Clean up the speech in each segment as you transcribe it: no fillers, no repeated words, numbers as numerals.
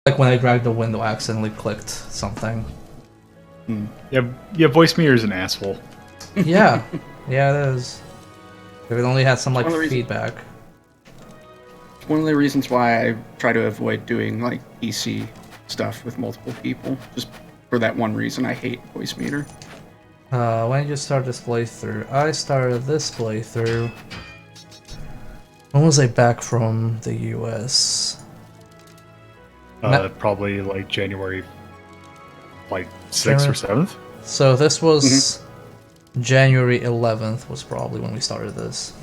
Like when I dragged the window, I accidentally clicked something. Yeah, voice meter is an asshole. Yeah, yeah, it is. If it only had some like One of the reasons- feedback. One of the reasons why I try to avoid doing like PC stuff with multiple people, just for that one reason. I hate voice meter. When did you start this playthrough? I started this playthrough. When was I back from the US? Probably like January, like 6th or 7th. So this was January 11th was probably when we started this.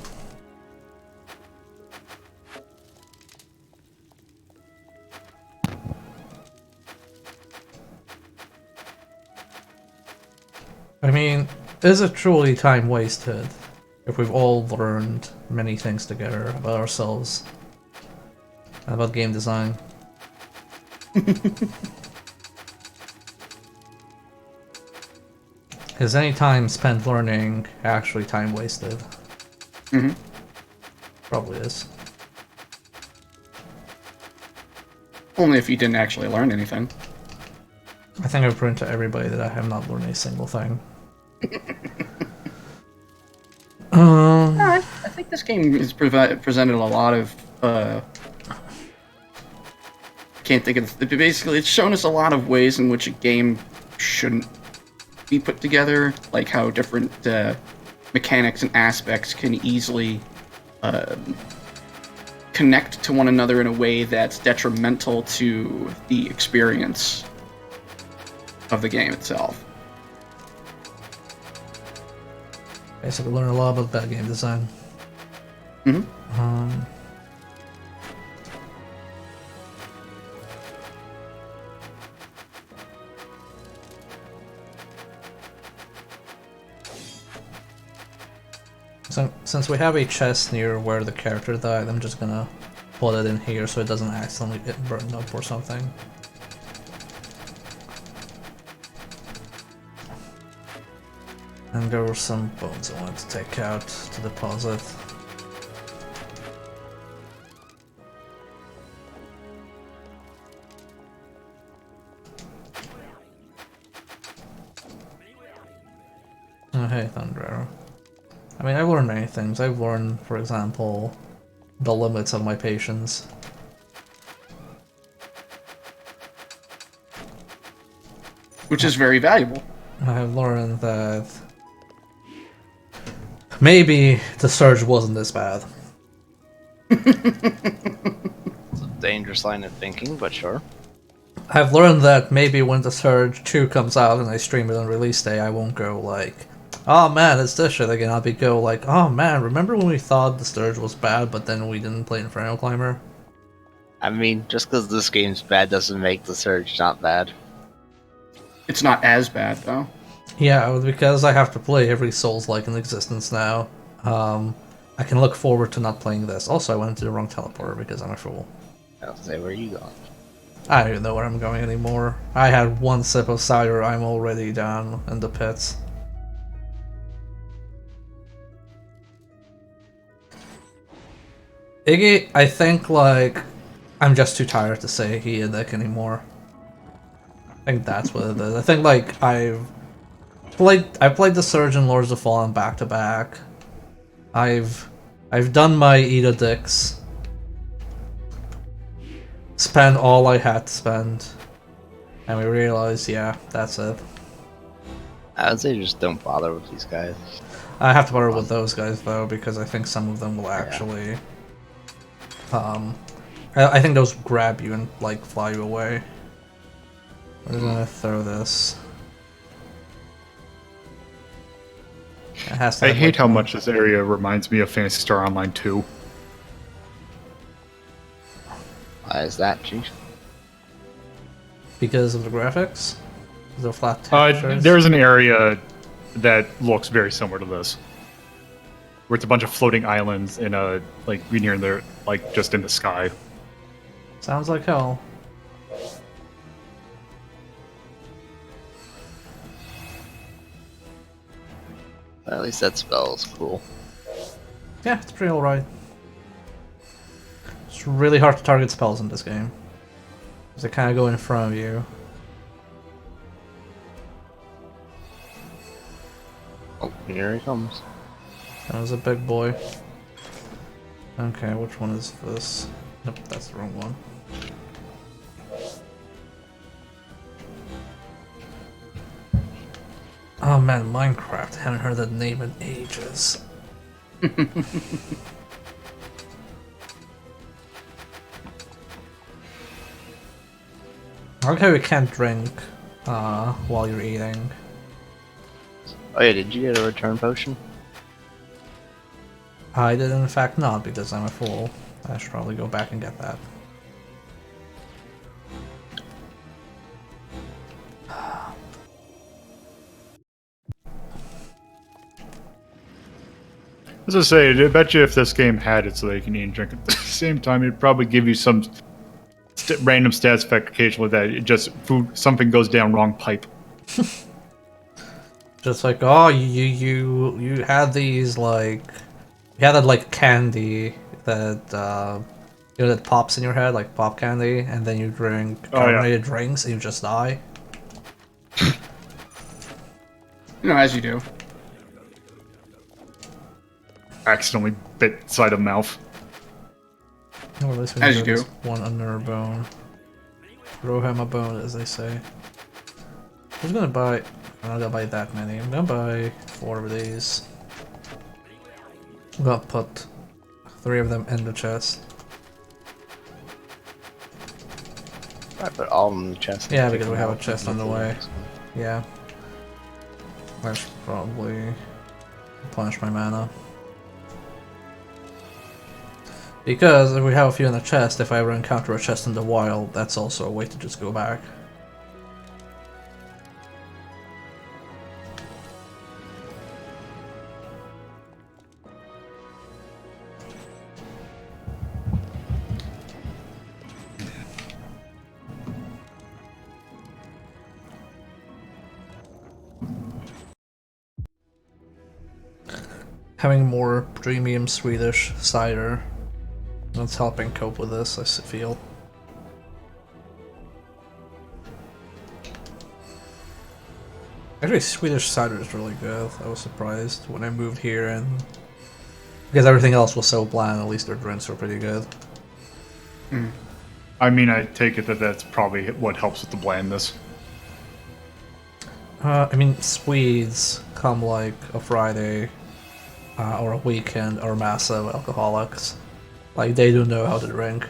I mean, is it truly time wasted if we've all learned many things together about ourselves and about game design? Is any time spent learning actually time wasted? Mm-hmm. Probably is. Only if you didn't actually learn anything. I think I've proven to everybody that I have not learned a single thing. I think this game has presented a lot of. Can't think of. Basically, it's shown us a lot of ways in which a game shouldn't be put together, like how different mechanics and aspects can easily connect to one another in a way that's detrimental to the experience of the game itself. Basically, learn a lot about bad game design. Mm-hmm. So, since we have a chest near where the character died, I'm just gonna put it in here so it doesn't accidentally get burned up or something. And there were some bones I wanted to take out to deposit. Oh, hey, Thunder. I mean, I've learned many things. I've learned, for example, the limits of my patience. Which is very valuable. I have learned that maybe the surge wasn't this bad. It's a dangerous line of thinking, but sure. I've learned that maybe when the Surge 2 comes out and I stream it on release day, I won't go like, oh man, it's this shit again. I'll be go like, oh man, remember when we thought the Surge was bad, but then we didn't play Inferno Climber? I mean, just because this game's bad doesn't make the Surge not bad. It's not as bad though. Yeah, because I have to play every Souls-like in existence now. I can look forward to not playing this. Also, I went into the wrong teleporter because I'm a fool. I'll say, where are you going? I don't even know where I'm going anymore. I had one sip of cider, I'm already down in the pits. Iggy, I think, like, I'm just too tired to say he a dick anymore. I think that's what it is. I think, like, I've played the Surge and Lords of Fallen back to back. I've done my Eat a Dicks. Spend all I had to spend. And we realized, yeah, that's it. I would say just don't bother with these guys. I have to bother with those guys, though, because I think some of them will actually... I think those grab you and, like, fly you away. We're gonna throw this. It has to I have, hate like, how much this area reminds me of Phantasy Star Online 2. Why is that, Chief? Because of the graphics? The flat textures? There's an area that looks very similar to this, where it's a bunch of floating islands in a like near the like just in the sky. Sounds like hell. At least that spell is cool. Yeah, it's pretty alright. It's really hard to target spells in this game. They kind of go in front of you. Oh, here he comes. That was a big boy. Okay, which one is this? Nope, that's the wrong one. Oh man, Minecraft. Haven't heard that name in ages. I like how you can't drink while you're eating. Oh yeah, did you get a return potion? I did in fact not, because I'm a fool. I should probably go back and get that. As I say, I bet you if this game had it so that you can eat and drink at the same time, it'd probably give you some random stats effect occasionally that it just something goes down wrong pipe. Just like, oh, you had these like, you had that like candy that you know that pops in your head like pop candy, and then you drink carbonated drinks and you just die. You know, as you do. Accidentally bit side of mouth. Well, at least we As can you get do. this one under a bone. Throw him a bone, as they say. Who's gonna buy? I'm not gonna buy that many. I'm gonna buy 4 of these. I'm gonna put 3 of them in the chest. I put all in the chest. Yeah, because we have a chest on the way. Yeah. I should probably replenish my mana. Because if we have a few in the chest, if I ever encounter a chest in the wild, that's also a way to just go back. Having more premium Swedish cider, that's helping cope with this, I feel. Actually, Swedish cider is really good. I was surprised when I moved here, and because everything else was so bland, at least their drinks were pretty good. I mean, I take it that that's probably what helps with the blandness. I mean, Swedes come like a Friday or a weekend are massive alcoholics. Like, they do know how to drink.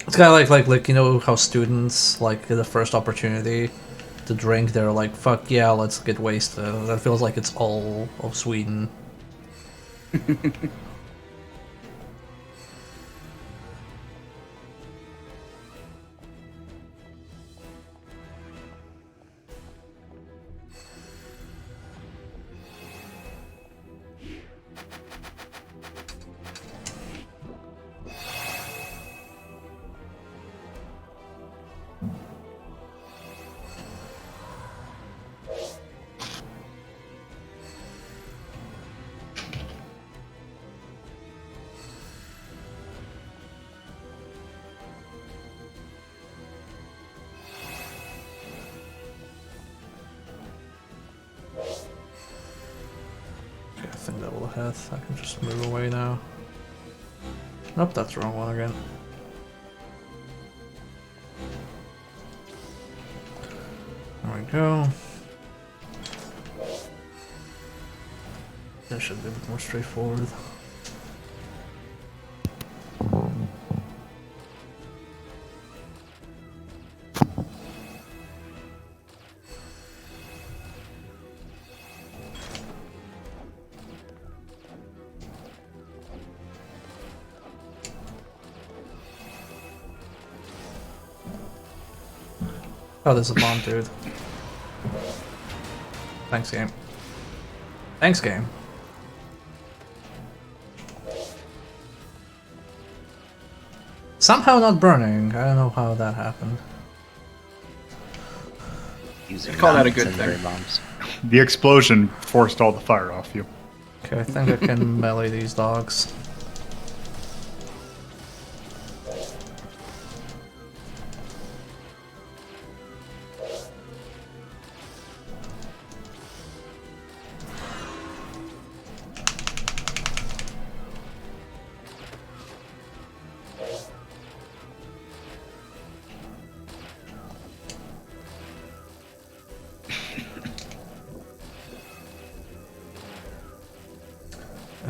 It's kind of like you know how students, like, get the first opportunity to drink, they're like, fuck yeah, let's get wasted. That feels like it's all of Sweden. I think that will hit. I can just move away now. Nope, that's the wrong one again. There we go. That should be a bit more straightforward. Oh, there's a bomb, dude. Thanks, game. Thanks, game. Somehow not burning. I don't know how that happened. Using Call that a good non-incendiary thing. bombs. The explosion forced all the fire off you. Okay, I think I can melee these dogs.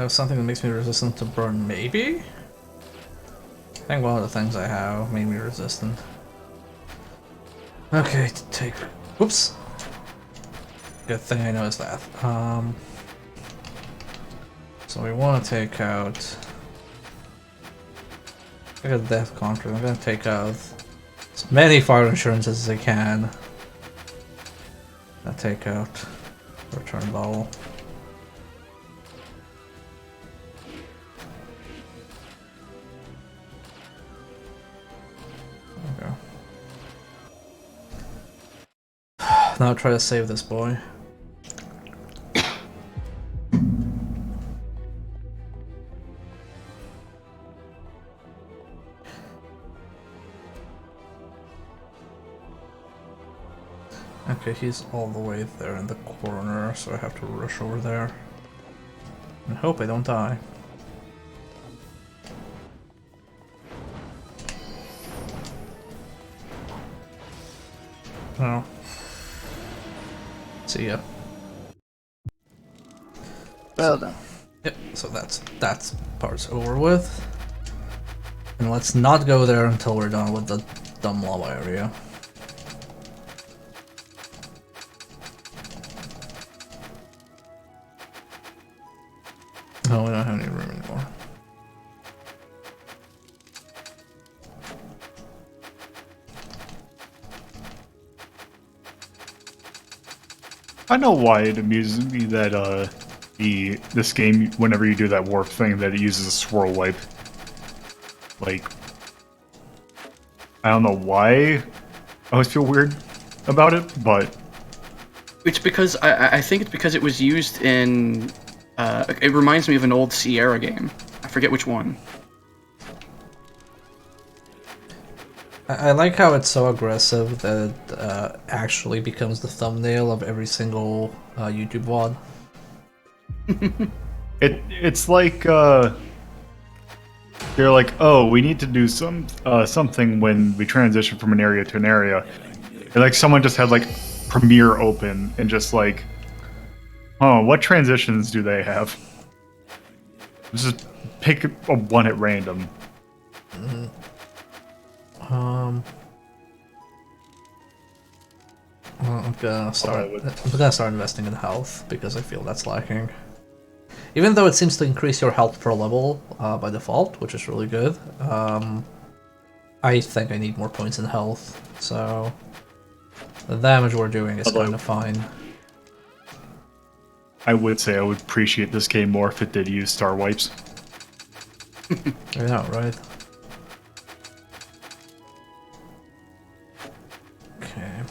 have something that makes me resistant to burn, maybe? I think one of the things I have made me resistant. Okay, to take... Oops! Good thing I noticed that. So we want to take out... I got death contract. I'm gonna take out as many fire insurances as I can. I'll take out return bottle. Okay. Now try to save this boy. Okay, he's all the way there in the corner, so I have to rush over there. And hope I don't die. No. See ya. Well done. Yep, so that part's over with. And let's not go there until we're done with the dumb lava area. No, we don't have any room anymore. I know why it amuses me that this game, whenever you do that warp thing, that it uses a swirl wipe. Like, I don't know why I always feel weird about it, but It's because I think it's because it was used in. It reminds me of an old Sierra game. I forget which one. I like how it's so aggressive that it actually becomes the thumbnail of every single YouTube VOD. it's like they're like, oh, we need to do something when we transition from an area to an area. And like someone just had like Premiere open and just like, oh, what transitions do they have? Just pick a one at random. Well, I'm gonna start investing in health because I feel that's lacking. Even though it seems to increase your health per level by default, which is really good, I think I need more points in health, so the damage we're doing is kind of fine. I would say I would appreciate this game more if it did use star wipes. Yeah, right. Okay.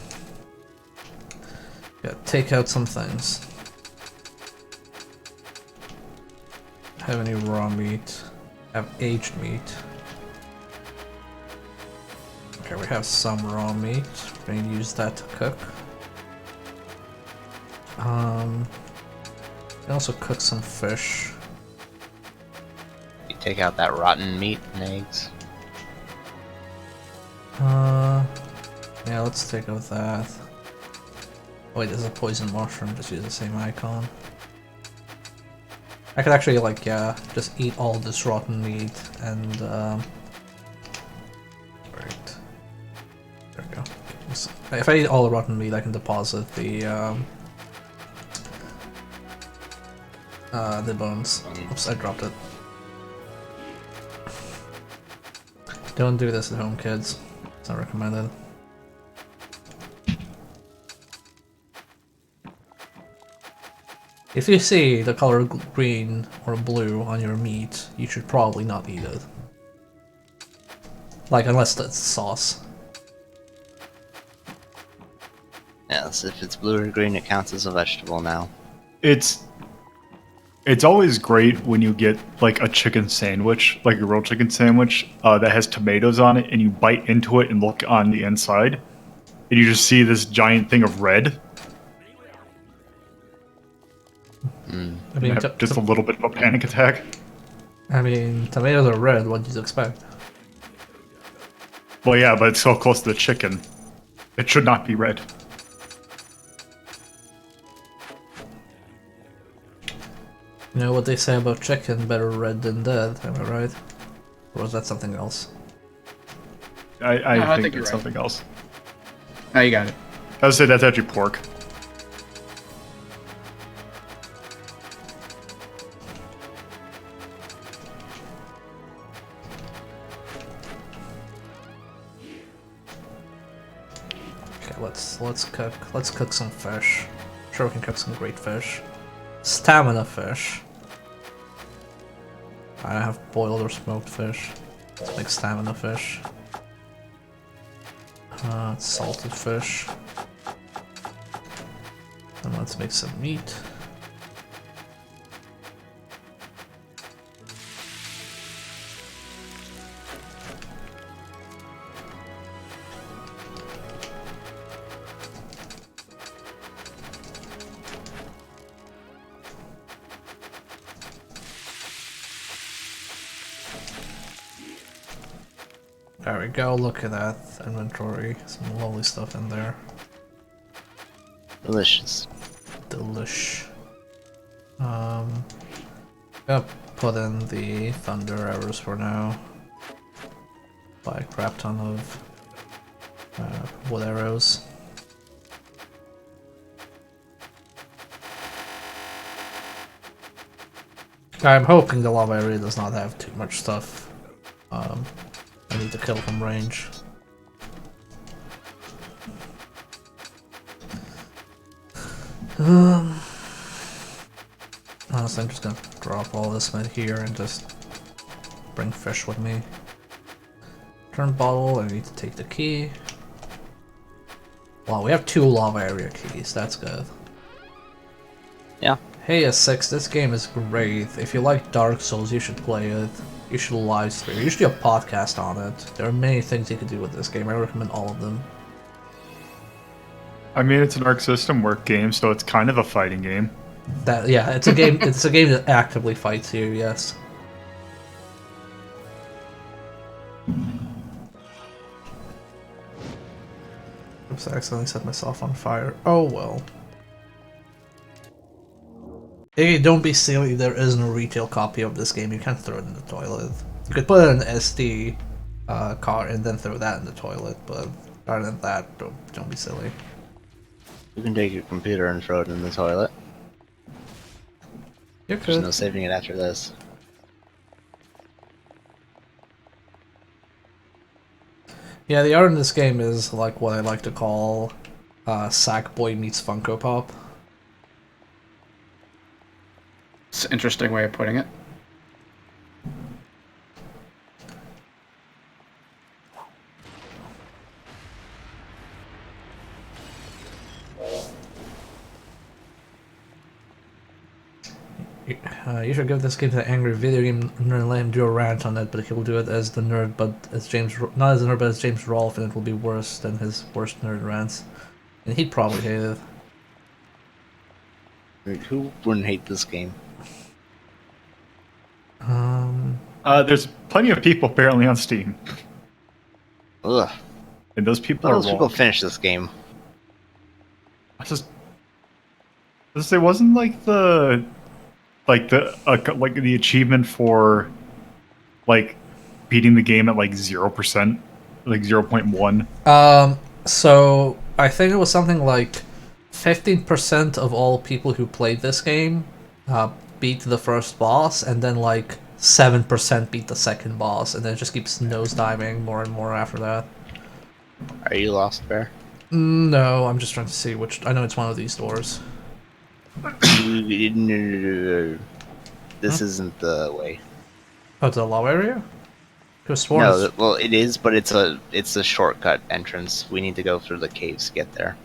Yeah, take out some things. Have any raw meat? Have aged meat. Okay, we have some raw meat. We're gonna use that to cook. We can also cook some fish. You take out that rotten meat and eggs. Yeah, let's take out that. Oh, wait, there's a poison mushroom. Just use the same icon. I could actually, like, yeah, just eat all this rotten meat and, right. There we go. If I eat all the rotten meat, I can deposit the bones. Oops, I dropped it. Don't do this at home, kids. It's not recommended. If you see the color green or blue on your meat, you should probably not eat it. Like, unless that's sauce. Yes, if it's blue or green, it counts as a vegetable now. It's always great when you get like a chicken sandwich, like a grilled chicken sandwich, that has tomatoes on it, and you bite into it and look on the inside, and you just see this giant thing of red. I mean, Just a little bit of a panic attack. I mean, tomatoes are red. What did you expect? Well, yeah, but it's so close to the chicken. It should not be red. You know what they say about chicken, better red than dead, am I right? Or was that something else? I I think think you're it's right. something else. Oh, you got it. I would say that's actually pork. Okay, let's cook some fish. Sure, we can cook some great fish. Stamina fish. I have boiled or smoked fish. Let's make stamina fish. Salted fish. And let's make some meat. There we go, look at that inventory. Some lovely stuff in there. Delicious. Delish. Gonna put in the thunder arrows for now. Buy a crap ton of wood arrows. I'm hoping the lava area does not have too much stuff. I need to kill from range. Honestly, I'm just gonna drop all this in here and just bring fish with me. Turn bottle, I need to take the key. Wow, we have 2 lava area keys, that's good. Yeah. Hey S6, this game is great. If you like Dark Souls, you should play it. You should live stream. You should do a podcast on it. There are many things you can do with this game. I recommend all of them. I mean, it's an Arc System work game, so it's kind of a fighting game. Yeah, it's a game. It's a game that actively fights you. Yes. Oops, I accidentally set myself on fire. Oh well. Hey, don't be silly. There is no retail copy of this game. You can't throw it in the toilet. You could put it in an SD card and then throw that in the toilet. But other than that, don't be silly. You can take your computer and throw it in the toilet. You There's could. no saving it after this. Yeah, the art in this game is like what I like to call Sackboy meets Funko Pop. It's an interesting way of putting it. You should give this game to the angry video game nerd and let him do a rant on it, but he will do it as the nerd, but as not as the nerd, but as James Rolfe, and it will be worse than his worst nerd rants. And he'd probably hate it. Like, who wouldn't hate this game? There's plenty of people apparently on Steam, Ugh. and those people How are those people wrong. finish this game? I just it wasn't like the achievement for like beating the game at like 0%, like 0.1. So I think it was something like 15% of all people who played this game beat the first boss, and then like 7% beat the second boss, and then it just keeps nosediving more and more after that. Are you lost, Bear? No, I'm just trying to see which. I know it's one of these doors. This isn't the way. Oh, it's a low area? Because sworn No, is- well, it is, but it's a shortcut entrance. We need to go through the caves to get there,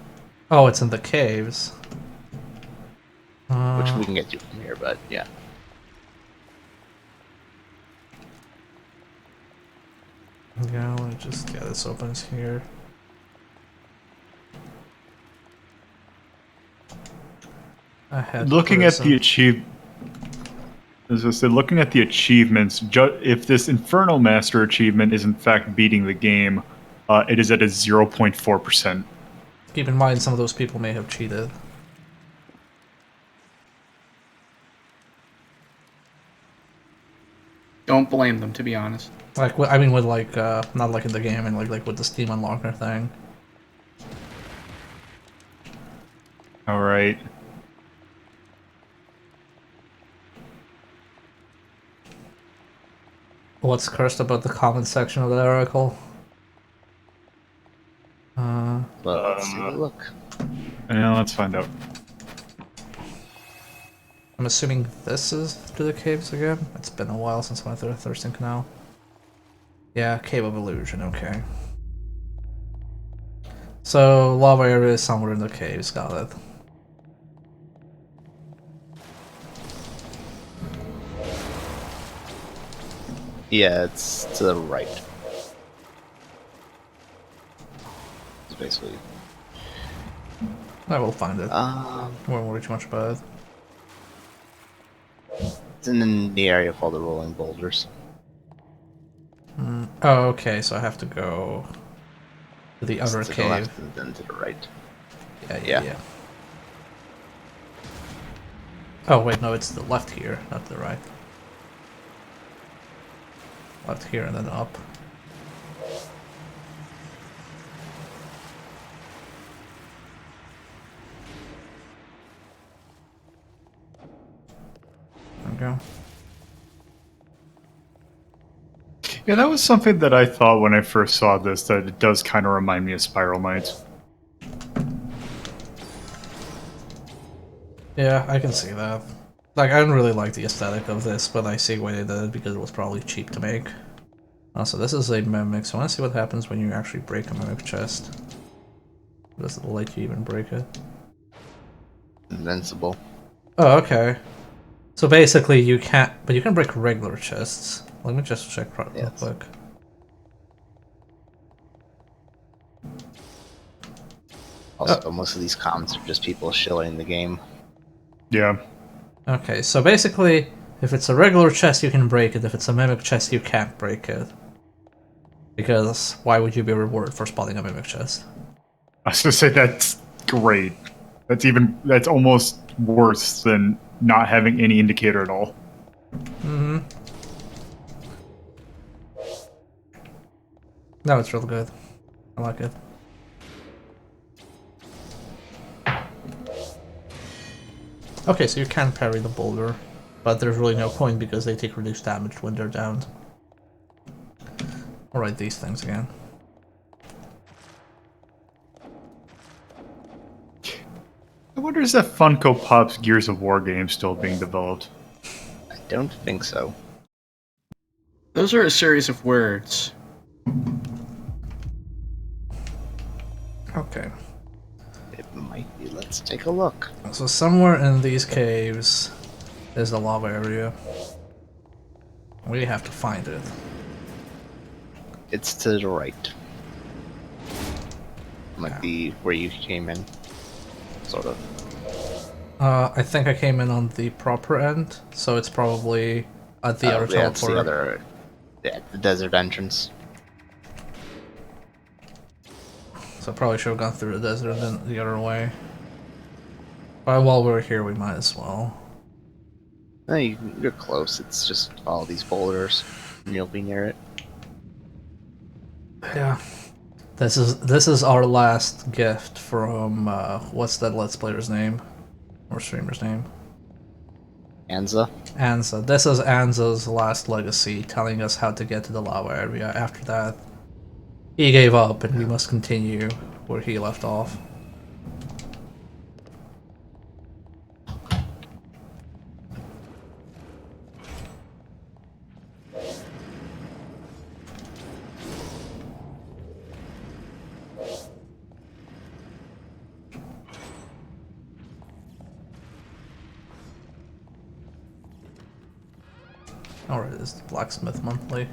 Oh, it's in the caves. which we can get to from here. But yeah, Yeah, let me just get this opens here. I had Looking at prison. the looking at the achievements, if this Inferno Master achievement is in fact beating the game, it is at a 0.4%. Keep in mind, some of those people may have cheated. Don't blame them, to be honest. Like, I mean, with like, not like in the game, I mean, like with the Steam Unlocker thing. All right. What's cursed about the comment section of the article? But let's take a look. Yeah, let's find out. I'm assuming this is to the caves again. It's been a while since I went through the Thurston Canal. Yeah, Cave of Illusion, okay. So, lava area is somewhere in the caves, got it. Yeah, it's to the right. It's basically. I will find it. Um, Won't worry too much about it. it's in the area for the rolling boulders. Oh, okay, so I have to go to the other To the cave. left and then to the right. Yeah. Yeah. Oh, wait, no, it's the left here, not the right. Left here and then up. There we go. Yeah, that was something that I thought when I first saw this, that it does kind of remind me of Spiral Knights. Yeah, I can see that. Like, I don't really like the aesthetic of this, but I see why they did it because it was probably cheap to make. Also, this is a mimic, so I want to see what happens when you actually break a mimic chest. Does it let you even break it? Invincible. Oh, okay. So basically, you can't, but you can break regular chests. Let me just check real Yes. quick. Also, most of these comments are just people shilling the game. Yeah. Okay, so basically, if it's a regular chest, you can break it. If it's a mimic chest, you can't break it. Because why would you be rewarded for spotting a mimic chest? I was gonna say that's great. That's almost worse than not having any indicator at all. Mm-hmm. No, it's real good. I like it. Okay, so you can parry the boulder, but there's really no point because they take reduced damage when they're downed. Alright, these things again. I wonder is that Funko Pop's Gears of War game still being developed? I don't think so. Those are a series of words. Okay. It might be. Let's take a look. So somewhere in these caves is the lava area. We have to find it. It's to the right. Might Yeah. be where you came in. Sort of. I think I came in on the proper end, so it's probably at the other Yeah, it's the teleporter. other. Yeah, the desert entrance. So I probably should have gone through the desert and then the other way. But while we're here, we might as well. No, you're close. It's just all these boulders, and you'll be near it. Yeah. This is our last gift from what's that Let's Player's name? Or streamer's name? Anza. Anza. This is Anza's last legacy, telling us how to get to the lava area. After that, he gave up and we must continue where he left off. Alright, this is the Blacksmith Monthly.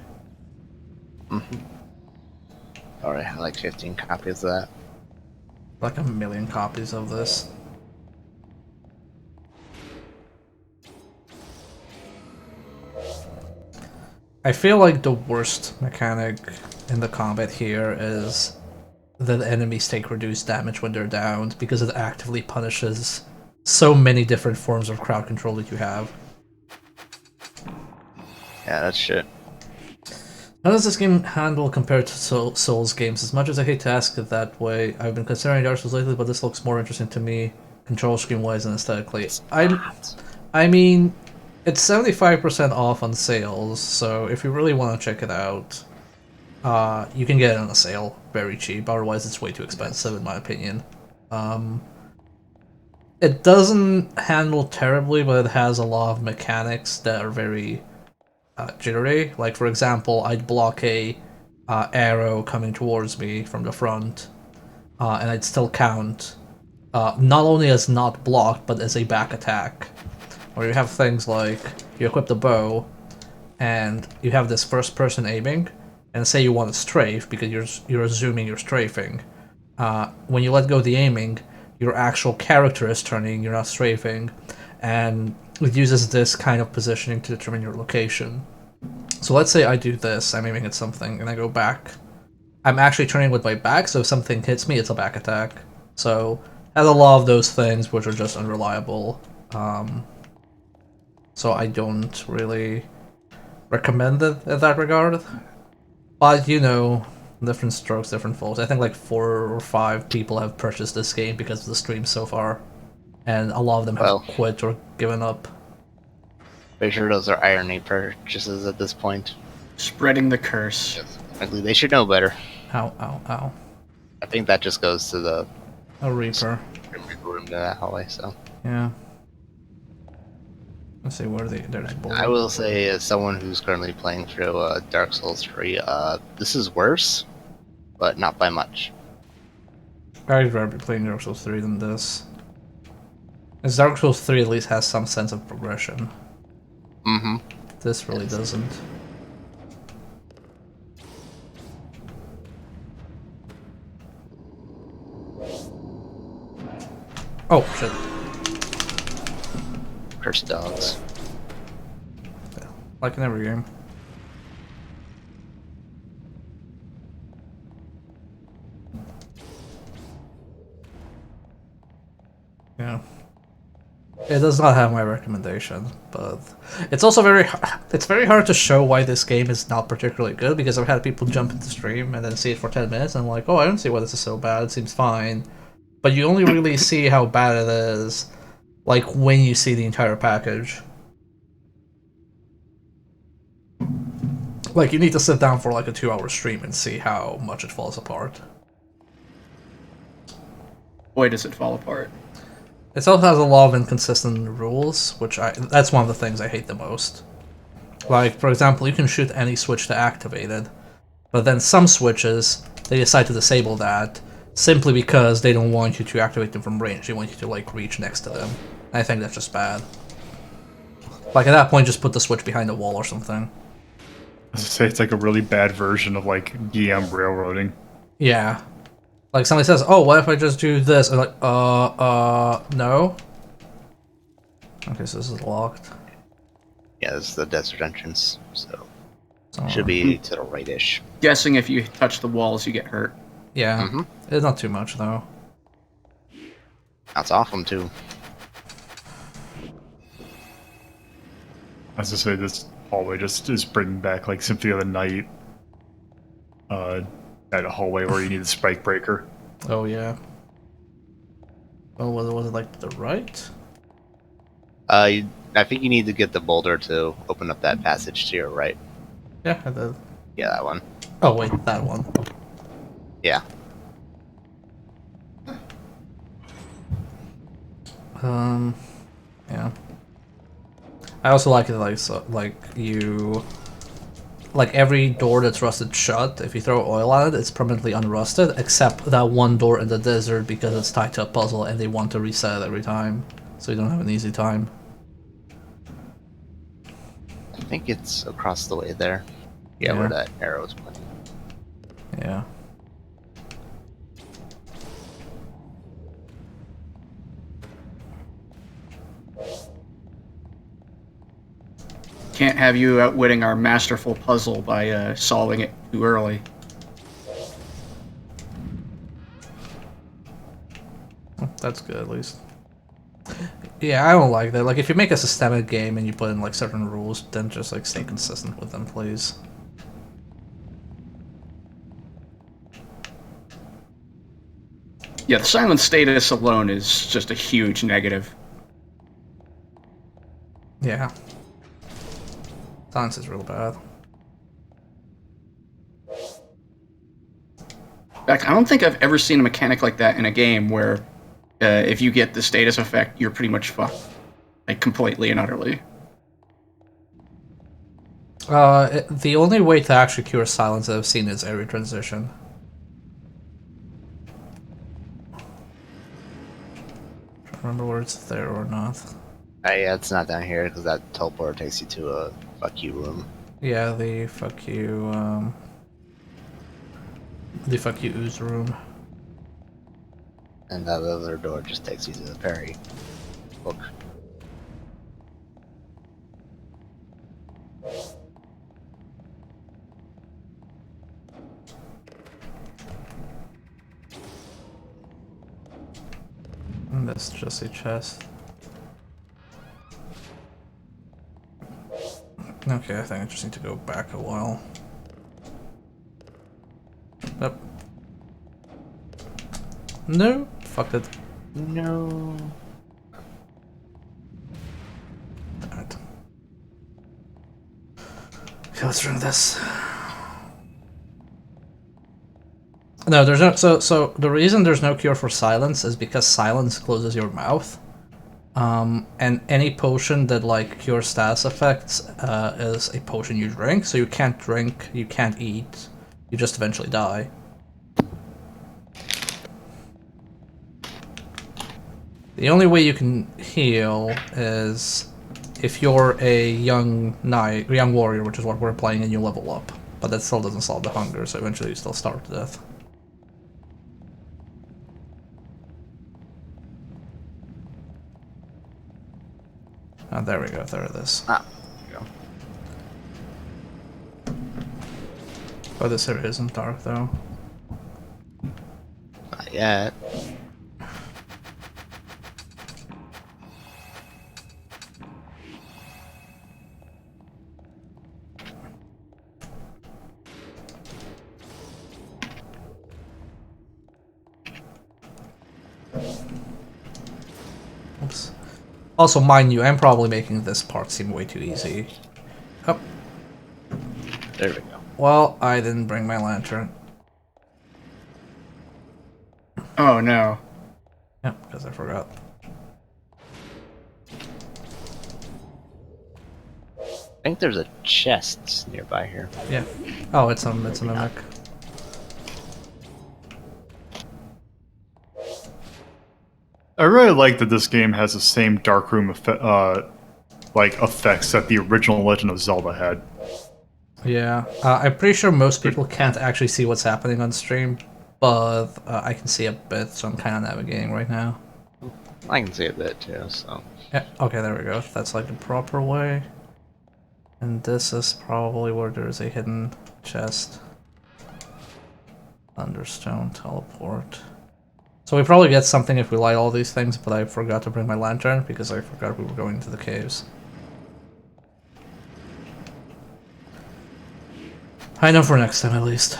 Alright, I like 15 copies of that. Like a million copies of this. I feel like the worst mechanic in the combat here is that enemies take reduced damage when they're downed because it actively punishes so many different forms of crowd control that you have. Yeah, that's shit. How does this game handle compared to Souls games? As much as I hate to ask it that way, I've been considering Dark Souls lately, but this looks more interesting to me, control scheme wise and aesthetically. I mean, it's 75% off on sales, so if you really want to check it out, you can get it on a sale very cheap. Otherwise, it's way too expensive, in my opinion. It doesn't handle terribly, but it has a lot of mechanics that are very jittery. Like, for example, I'd block a arrow coming towards me from the front, and I'd still count not only as not blocked, but as a back attack. Or you have things like you equip the bow, and you have this first-person aiming, and say you want to strafe because you're assuming you're strafing. When you let go of the aiming, your actual character is turning, you're not strafing, and it uses this kind of positioning to determine your location. So let's say I do this, I'm aiming at something, and I go back. I'm actually turning with my back, so if something hits me, it's a back attack. So it has a lot of those things which are just unreliable. So I don't really recommend it in that regard. But, you know, different strokes, different folds. I think like 4 or 5 people have purchased this game because of the stream so far. And a lot of them have quit or given up. Pretty sure those are irony purchases at this point. Spreading the curse. Frankly, they should know better. Ow, ow, ow. I think that just goes to the A Reaper. room to that hallway, so. Yeah. Let's see, where there's board. I will say, as someone who's currently playing through Dark Souls 3, this is worse, but not by much. I'd rather be playing Dark Souls 3 than this. As Dark Souls 3 at least has some sense of progression. Mm-hmm. This really doesn't. Oh, shit. Cursed dogs. Yeah, like in every game. Yeah. It does not have my recommendation, but it's also very hard to show why this game is not particularly good, because I've had people jump into stream and then see it for 10 minutes and I'm like, oh, I don't see why this is so bad, it seems fine. But you only really see how bad it is, like, when you see the entire package. Like, you need to sit down for like a 2-hour stream and see how much it falls apart. Boy, does it fall apart. It also has a lot of inconsistent rules, that's one of the things I hate the most. Like, for example, you can shoot any switch to activate it, but then some switches, they decide to disable that, simply because they don't want you to activate them from range, they want you to, like, reach next to them. I think that's just bad. Like, at that point, just put the switch behind a wall or something. I was gonna say, it's like a really bad version of, like, GM railroading. Yeah. Like, somebody says, oh, what if I just do this? I'm like, no? Okay, so this is locked. Yeah, this is the desert entrance, so should be to the right-ish. Guessing if you touch the walls, you get hurt. Yeah. It's not too much, though. That's awesome, too. I was gonna say, this hallway just is bringing back, like, Symphony of the Night. That hallway where you need a spike breaker. Oh, yeah. Oh, was it like to the right? I think you need to get the boulder to open up that passage to your right. Yeah, I did. Yeah, that one. Oh, wait, that one. Yeah. Yeah. I also like it, like, so, like, you... Like, every door that's rusted shut, if you throw oil on it, it's permanently unrusted, except that one door in the desert because it's tied to a puzzle and they want to reset it every time, so you don't have an easy time. I think it's across the way there. Yeah, where that arrow is pointing. Yeah. Can't have you outwitting our masterful puzzle by solving it too early. That's good, at least. Yeah, I don't like that. Like, if you make a systemic game and you put in like certain rules, then just like stay consistent with them, please. Yeah, the silent status alone is just a huge negative. Yeah. Silence is real bad. In fact, I don't think I've ever seen a mechanic like that in a game where if you get the status effect, you're pretty much fucked. Like, completely and utterly. The only way to actually cure silence that I've seen is area transition. I don't remember where it's there or not. Yeah, it's not down here because that teleport takes you to a fuck you room. Yeah, the fuck you, the fuck you ooze room. And that other door just takes you to the parry book. And that's just a chest. Okay, I think I just need to go back a while. Nope. No, fucked it. No. Damn it. Okay, let's run this. No, there's no. So the reason there's no cure for silence is because silence closes your mouth. And any potion that like cures status effects is a potion you drink. So you can't drink, you can't eat, you just eventually die. The only way you can heal is if you're a young knight, young warrior, which is what we're playing, and you level up. But that still doesn't solve the hunger, so eventually you still starve to death. Oh, there we go, there it is. Ah, there you go. Oh, this area isn't dark though. Not yet. Oops. Also, mind you, I'm probably making this part seem way too easy. Oh, There we go. well, I didn't bring my lantern. Oh no. Yep, because I forgot. I think there's a chest nearby here. Yeah. Oh, it's a mimic. I really like that this game has the same darkroom effects that the original Legend of Zelda had. Yeah, I'm pretty sure most people can't actually see what's happening on stream, but I can see a bit, so I'm kind of navigating right now. I can see a bit too, so. Yeah, okay, there we go. That's like the proper way. And this is probably where there's a hidden chest. Thunderstone teleport. So we probably get something if we light all these things, but I forgot to bring my lantern because I forgot we were going to the caves. I know for next time at least.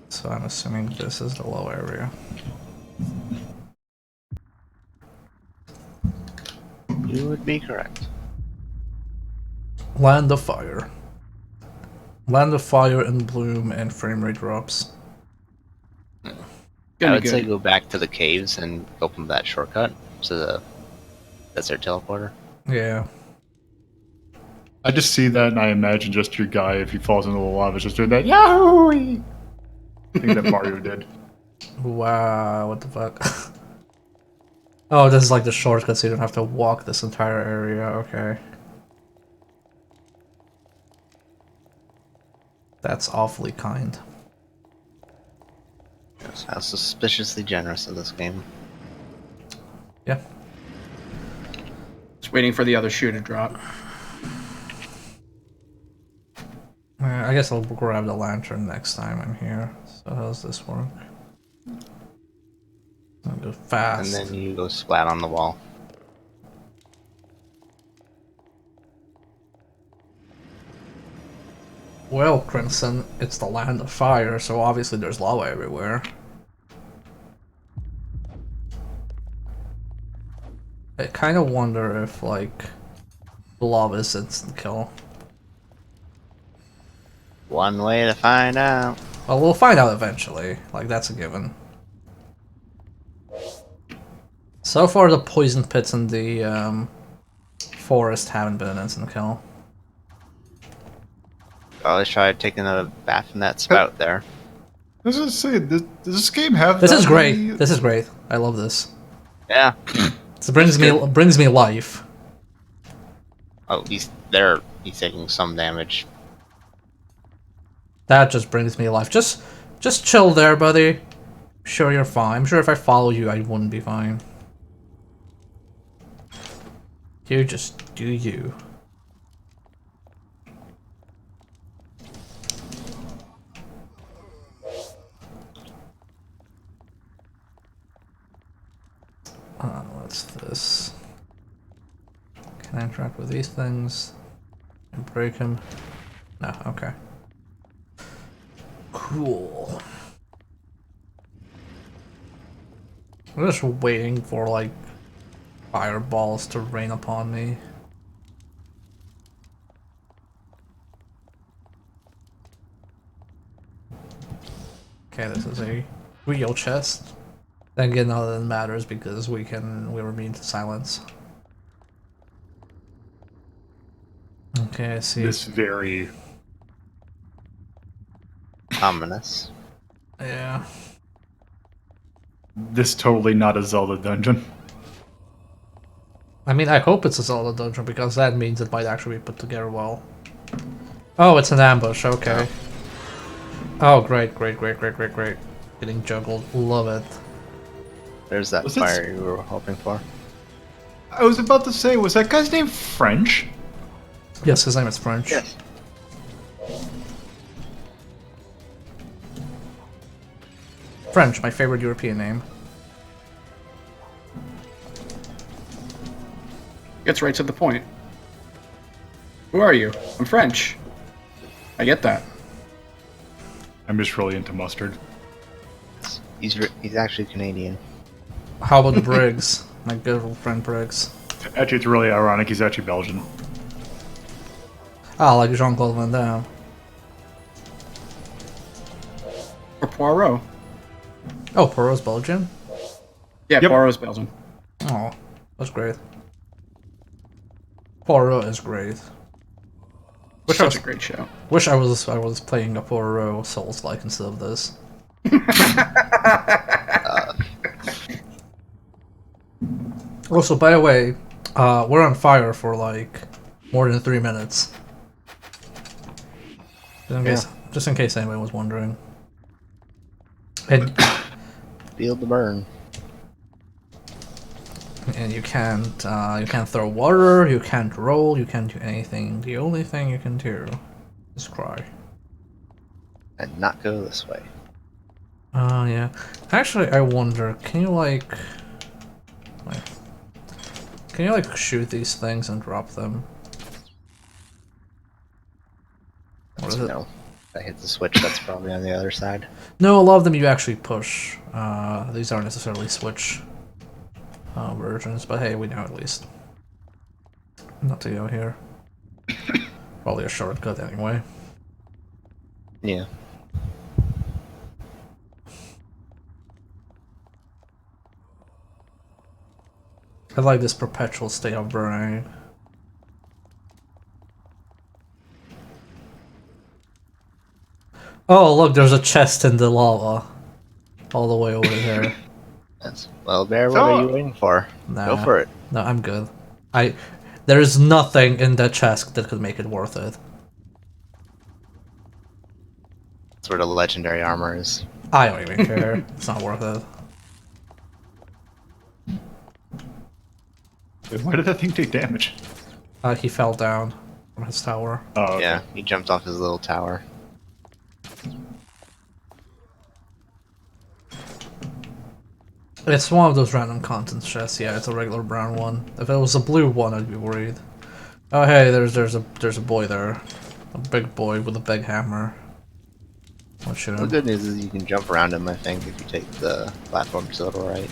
So I'm assuming this is the low area. You would be correct. Land of Fire. Land of Fire and Bloom and frame rate drops. I Gonna would be say good. go back to the caves and open that shortcut to the desert teleporter. Yeah. I just see that and I imagine just your guy, if he falls into the lava, just doing that Yahoo! Thing that Mario did. Wow, what the fuck? Oh, this is like the shortcut so you don't have to walk this entire area, okay. That's awfully kind. Yes, how suspiciously generous in this game. Yeah. Just waiting for the other shoe to drop. I guess I'll grab the lantern next time I'm here. So how does this work? I'll go fast. And then you go splat on the wall. Well, Crimson, it's the land of fire, so obviously there's lava everywhere. I kind of wonder if, like, lava is instant kill. One way to find out. Well, we'll find out eventually. Like, that's a given. So far, the poison pits in the forest haven't been an instant kill. Always try taking a bath in that spout there. I was gonna say, does this game have? This that is great. many- This is great. I love this. Yeah. This brings me life. Oh, he's there. He's taking some damage. That just brings me life. Just chill there, buddy. Sure, you're fine. I'm sure if I follow you, I wouldn't be fine. You just do you. What's this? Can I interact with these things and break him? No, okay. Cool. I'm just waiting for, like, fireballs to rain upon me. Okay, this is a real chest. Then again, none of that matters because we were immune to silence. Okay, I see. This very Ominous. Yeah. this totally not a Zelda dungeon. I mean, I hope it's a Zelda dungeon because that means it might actually be put together well. Oh, it's an ambush. Okay. Oh, great. Getting juggled. Love it. There's that Was it- fire you were hoping for. I was about to say, was that guy's name French? Yes, his name is French. Yes. French, my favorite European name. Gets right to the point. Who are you? I'm French. I get that. I'm just really into mustard. He's actually Canadian. How about Briggs? My good old friend Briggs. Actually, it's really ironic. He's actually Belgian. Ah, like Jean-Claude Van Damme. Or Poirot. Oh, Poirot's Belgian? Yeah, Yep. Poirot's Belgian. Oh, that's great. Poirot is great. Wish I Such was, a great show. wish I was playing a Poirot Souls-like instead of this. Also, by the way, we're on fire for like more than 3 minutes. Just in case anyone was wondering. And Feel the burn. you can't throw water, you can't roll, you can't do anything. The only thing you can do is cry. And not go this way. Oh yeah. Actually, I wonder, can you like shoot these things and drop them? Or is it? No. If I hit the switch, that's probably on the other side. No, a lot of them you actually push. These aren't necessarily Switch versions, but hey, we know at least. Not to go here. Probably a shortcut anyway. Yeah. I like this perpetual state of burning. Oh, look, there's a chest in the lava. All the way over here. That's well, Bear. What are you waiting for? Nah. Go for it. No, I'm good. There's nothing in that chest that could make it worth it. That's where the legendary armor is. I don't even care. It's not worth it. Wait, why did that thing take damage? He fell down from his tower. Oh, okay. Yeah, he jumped off his little tower. It's one of those random content chests. Yeah, it's a regular brown one. If it was a blue one, I'd be worried. Oh hey, there's a boy there, a big boy with a big hammer. Let's shoot The him. good news is you can jump around him, I think, if you take the platform to the right.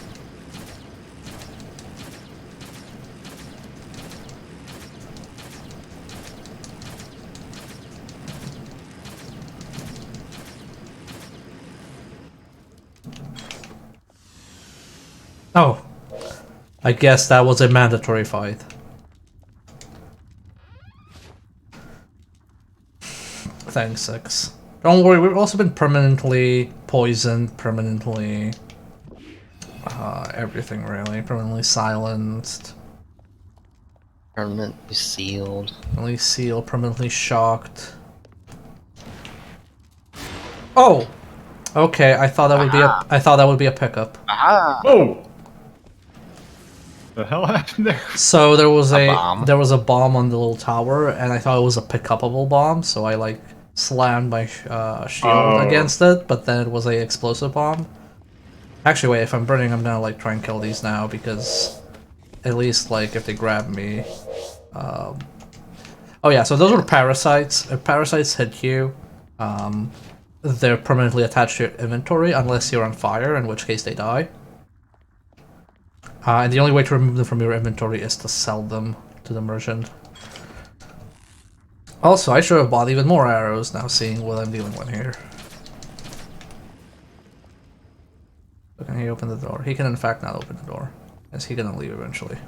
Oh, I guess that was a mandatory fight. Thanks, 6. Don't worry, we've also been permanently poisoned, permanently... everything really. Permanently silenced, Permanently sealed. permanently sealed, permanently shocked. Oh! Okay, I thought that would be a I thought that would be a pickup. Aha! Whoa! The hell happened there? So there was A bomb. there was a bomb on the little tower, and I thought it was a pick-upable bomb, so I like slammed my shield Oh. against it, but then it was a explosive bomb. Actually, wait, if I'm burning, I'm gonna like try and kill these now, because at least like if they grab me. Oh yeah, so those were parasites. If parasites hit you, they're permanently attached to your inventory unless you're on fire, in which case they die. And the only way to remove them from your inventory is to sell them to the merchant. Also, I should have bought even more arrows now, seeing what I'm dealing with here. So can he open the door? He can in fact not open the door. Is he gonna leave eventually?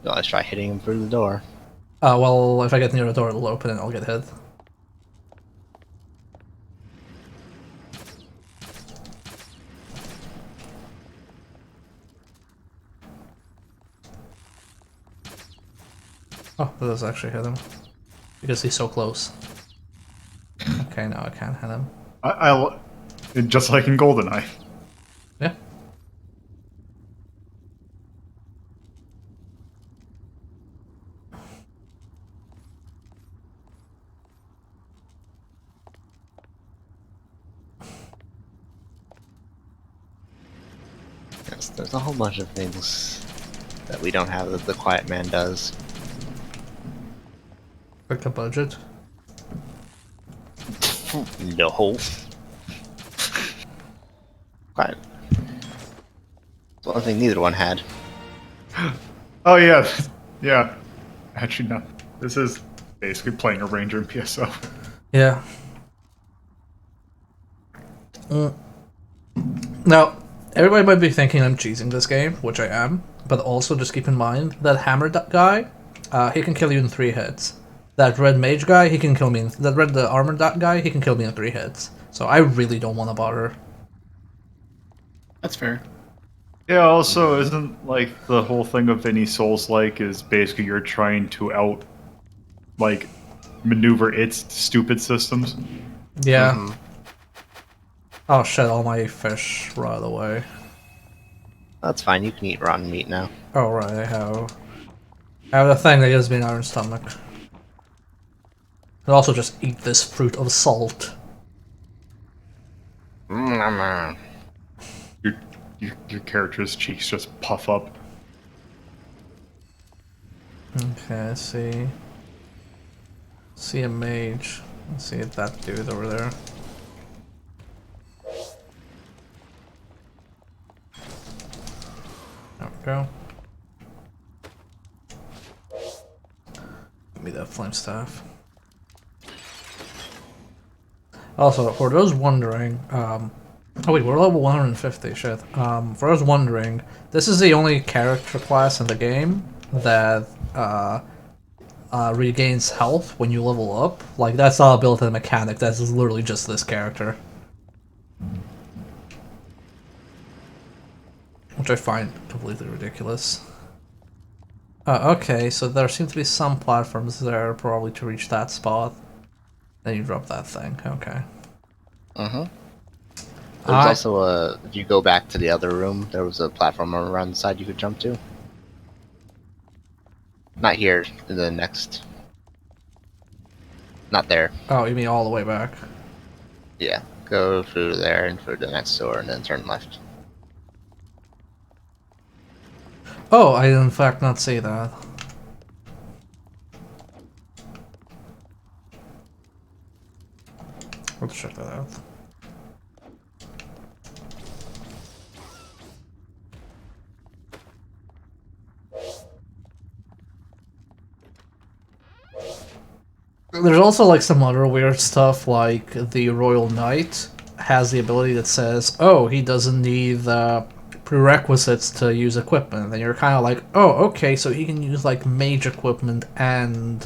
No, let's try hitting him through the door. Well, if I get near the door, it'll open and I'll get hit. Oh, that does actually hit him. Because he's so close. Okay, now I can't hit him. Just like in GoldenEye. Yeah. Yes, there's a whole bunch of things that we don't have that the Quiet Man does. Quick a budget. No. Quiet. It's one thing neither one had. Oh yeah, yeah. Actually, no. This is basically playing a ranger in PSO. Yeah. Now, everybody might be thinking I'm cheesing this game, which I am, but also just keep in mind that hammer guy, he can kill you in 3 hits. That red mage guy, he can kill me. That red armored guy, he can kill me in 3 hits. So I really don't want to bother. That's fair. Yeah, also, isn't like the whole thing of any Souls-like is basically you're trying to maneuver its stupid systems? Yeah. Oh shit, all my fish right away. That's fine, you can eat rotten meat now. Oh right, I have the thing that gives me an iron stomach. I also just eat this fruit of salt. Mm-hmm. Your character's cheeks just puff up. Okay, let's see. See a mage. Let's see if that dude over there. There we go. Give me that flame staff. Also, for those wondering, oh wait, we're level 150, shit. For those wondering, this is the only character class in the game that, regains health when you level up. Like, that's not a built-in mechanic, that's literally just this character. Which I find completely ridiculous. Okay, so there seem to be some platforms there, probably to reach that spot. Then you drop that thing, okay. There's also if you go back to the other room, there was a platform around the side you could jump to. Not here, in the next. Not there. Oh, you mean all the way back? Yeah, go through there and through the next door and then turn left. Oh, I did in fact not see that. Let's check that out. There's also like some other weird stuff, like the Royal Knight has the ability that says, oh, he doesn't need the prerequisites to use equipment. And you're kind of like, oh, okay, so he can use like mage equipment and,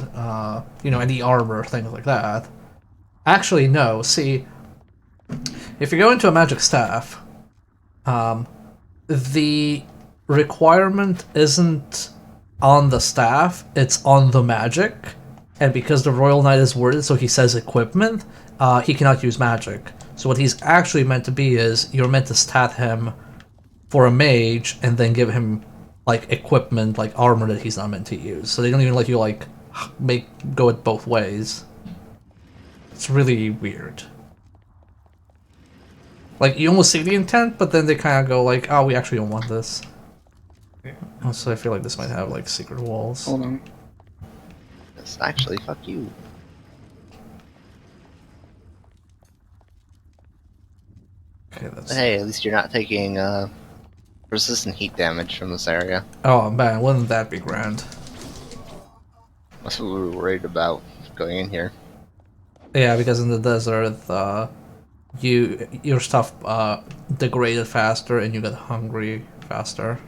any armor, things like that. Actually, no. See, if you go into a magic staff, the requirement isn't on the staff, it's on the magic. And because the Royal Knight is worded so he says equipment, he cannot use magic. So what he's actually meant to be is, you're meant to stat him for a mage, and then give him, like, equipment, like armor that he's not meant to use. So they don't even let you, like, go it both ways. It's really weird. Like, you almost see the intent, but then they kind of go like, oh, we actually don't want this. Also, I feel like this might have, like, secret walls. Hold on. Actually, fuck you. Okay, that's... Hey, at least you're not taking persistent heat damage from this area. Oh man, wouldn't that be grand? That's what we were worried about going in here. Yeah, because in the desert, your stuff degraded faster and you get hungry faster.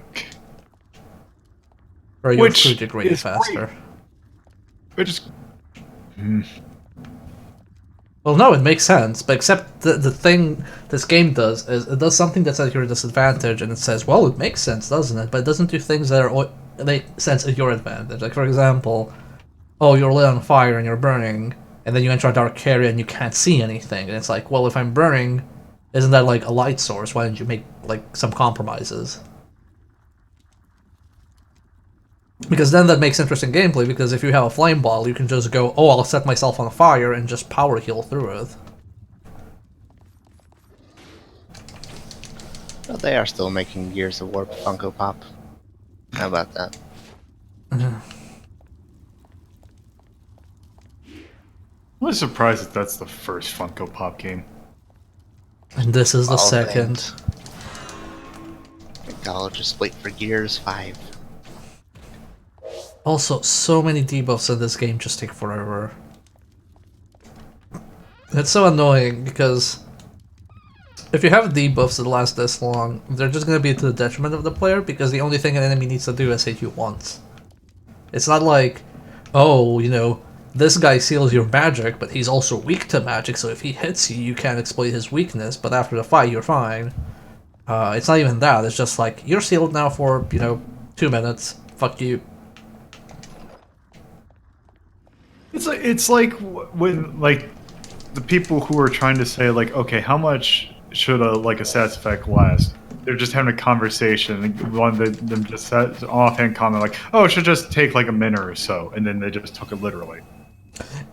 Or your Which food degraded is faster. great. Which is... Well, no, it makes sense, but except the thing this game does is it does something that's at your disadvantage, and it says, well, it makes sense, doesn't it? But it doesn't do things that make sense at your advantage. Like, for example, oh, you're lit on fire and you're burning, and then you enter a dark area and you can't see anything. And it's like, well, if I'm burning, isn't that like a light source? Why don't you make, like, some compromises? Because then that makes interesting gameplay, because if you have a flame ball, you can just go, oh, I'll set myself on fire and just power heal through it. But they are still making Gears of War Funko Pop. How about that? I'm really surprised that that's the first Funko Pop game. And this is the All second. things. I think I'll just wait for Gears 5. Also, so many debuffs in this game just take forever. It's so annoying, because if you have debuffs that last this long, they're just going to be to the detriment of the player, because the only thing an enemy needs to do is hit you once. It's not like, oh, this guy seals your magic, but he's also weak to magic, so if he hits you, you can't exploit his weakness, but after the fight, you're fine. It's not even that, it's just like, you're sealed now for, 2 minutes, fuck you. It's like when, like, the people who are trying to say, like, okay, how much should a stats effect last? They're just having a conversation, and one of them just says offhand comment like, oh, it should just take like a minute or so, and then they just took it literally.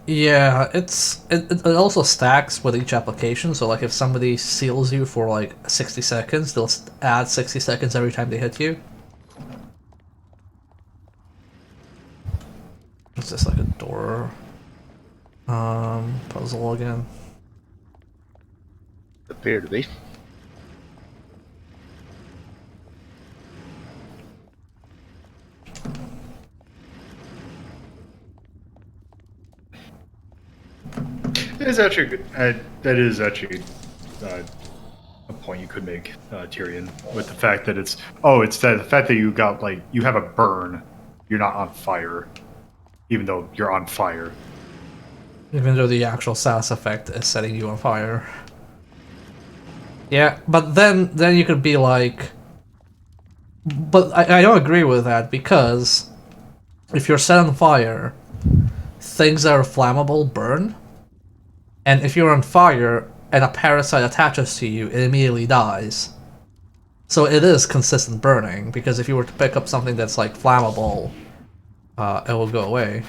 Yeah, it also stacks with each application, so like if somebody seals you for like 60 seconds, they'll add 60 seconds every time they hit you. It's just like a door puzzle again. Appear to be. It is actually good. That is actually a point you could make, Tyrion, with the fact that it's the fact that you got you have a burn, you're not on fire, even though you're on fire. Even though the actual SAS effect is setting you on fire. Yeah, but then you could be like... But I don't agree with that, because if you're set on fire, things that are flammable burn. And if you're on fire and a parasite attaches to you, it immediately dies. So it is consistent burning, because if you were to pick up something that's like flammable, it will go away.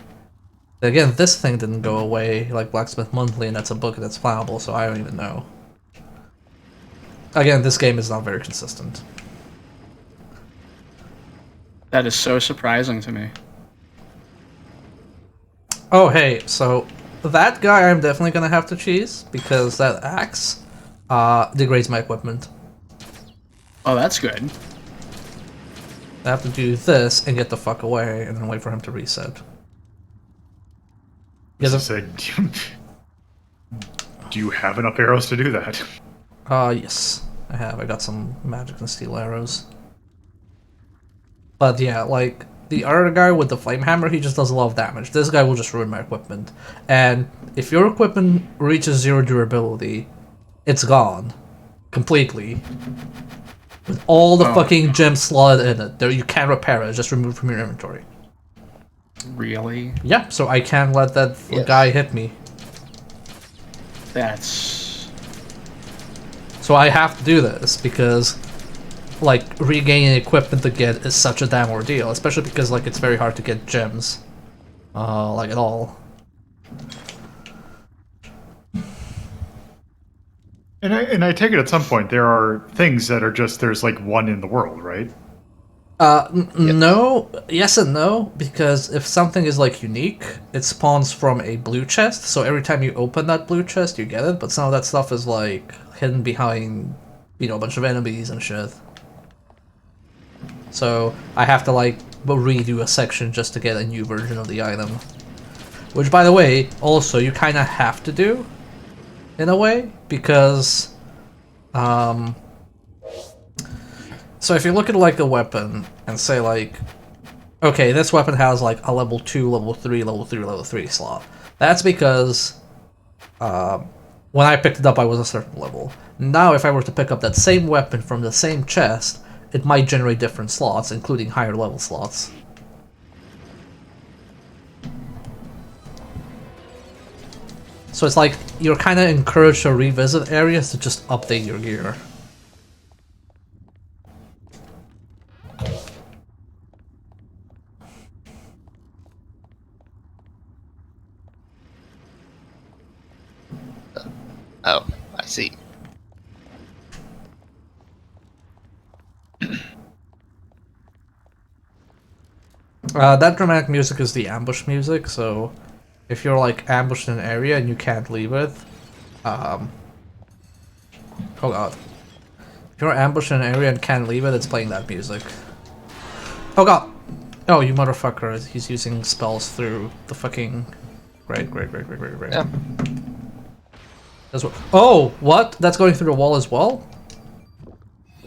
Again, this thing didn't go away, like Blacksmith Monthly, and that's a book that's flammable, so I don't even know. Again, this game is not very consistent. That is so surprising to me. Oh, hey, so that guy I'm definitely gonna have to cheese because that axe degrades my equipment. Oh, that's good. I have to do this and get the fuck away and then wait for him to reset. As I Because said, do you have enough arrows to do that? yes, I have. I got some magic and steel arrows. But yeah, like, the other guy with the flame hammer, he just does a lot of damage. This guy will just ruin my equipment. And if your equipment reaches 0 durability, it's gone. Completely. With all the fucking gems slotted in it. There, you can't repair it, it's just removed from your inventory. Really? Yeah, so I can't let that Yes. guy hit me. That's... So I have to do this because, like, regaining equipment again is such a damn ordeal, especially because, like, it's very hard to get gems, like, at all. And I take it at some point there are things that are just there's like one in the world, right? No, yes and no, because if something is, like, unique, it spawns from a blue chest, so every time you open that blue chest, you get it, but some of that stuff is, like, hidden behind, you know, a bunch of enemies and shit. So I have to, like, redo a section just to get a new version of the item. Which, by the way, also, you kind of have to do, in a way, because, so if you look at, like, a weapon and say, like, okay, this weapon has, like, a level 2, level 3, level 3, level 3 slot. That's because, when I picked it up, I was a certain level. Now, if I were to pick up that same weapon from the same chest, it might generate different slots, including higher level slots. So it's like, you're kind of encouraged to revisit areas to just update your gear. Oh, I see. That dramatic music is the ambush music, so if you're, like, ambushed in an area and you can't leave it, oh god. If you're ambushed in an area and can't leave it, it's playing that music. Oh god! Oh, you motherfucker, he's using spells through the fucking... Great. Yeah. That's what... Oh, what? That's going through the wall as well?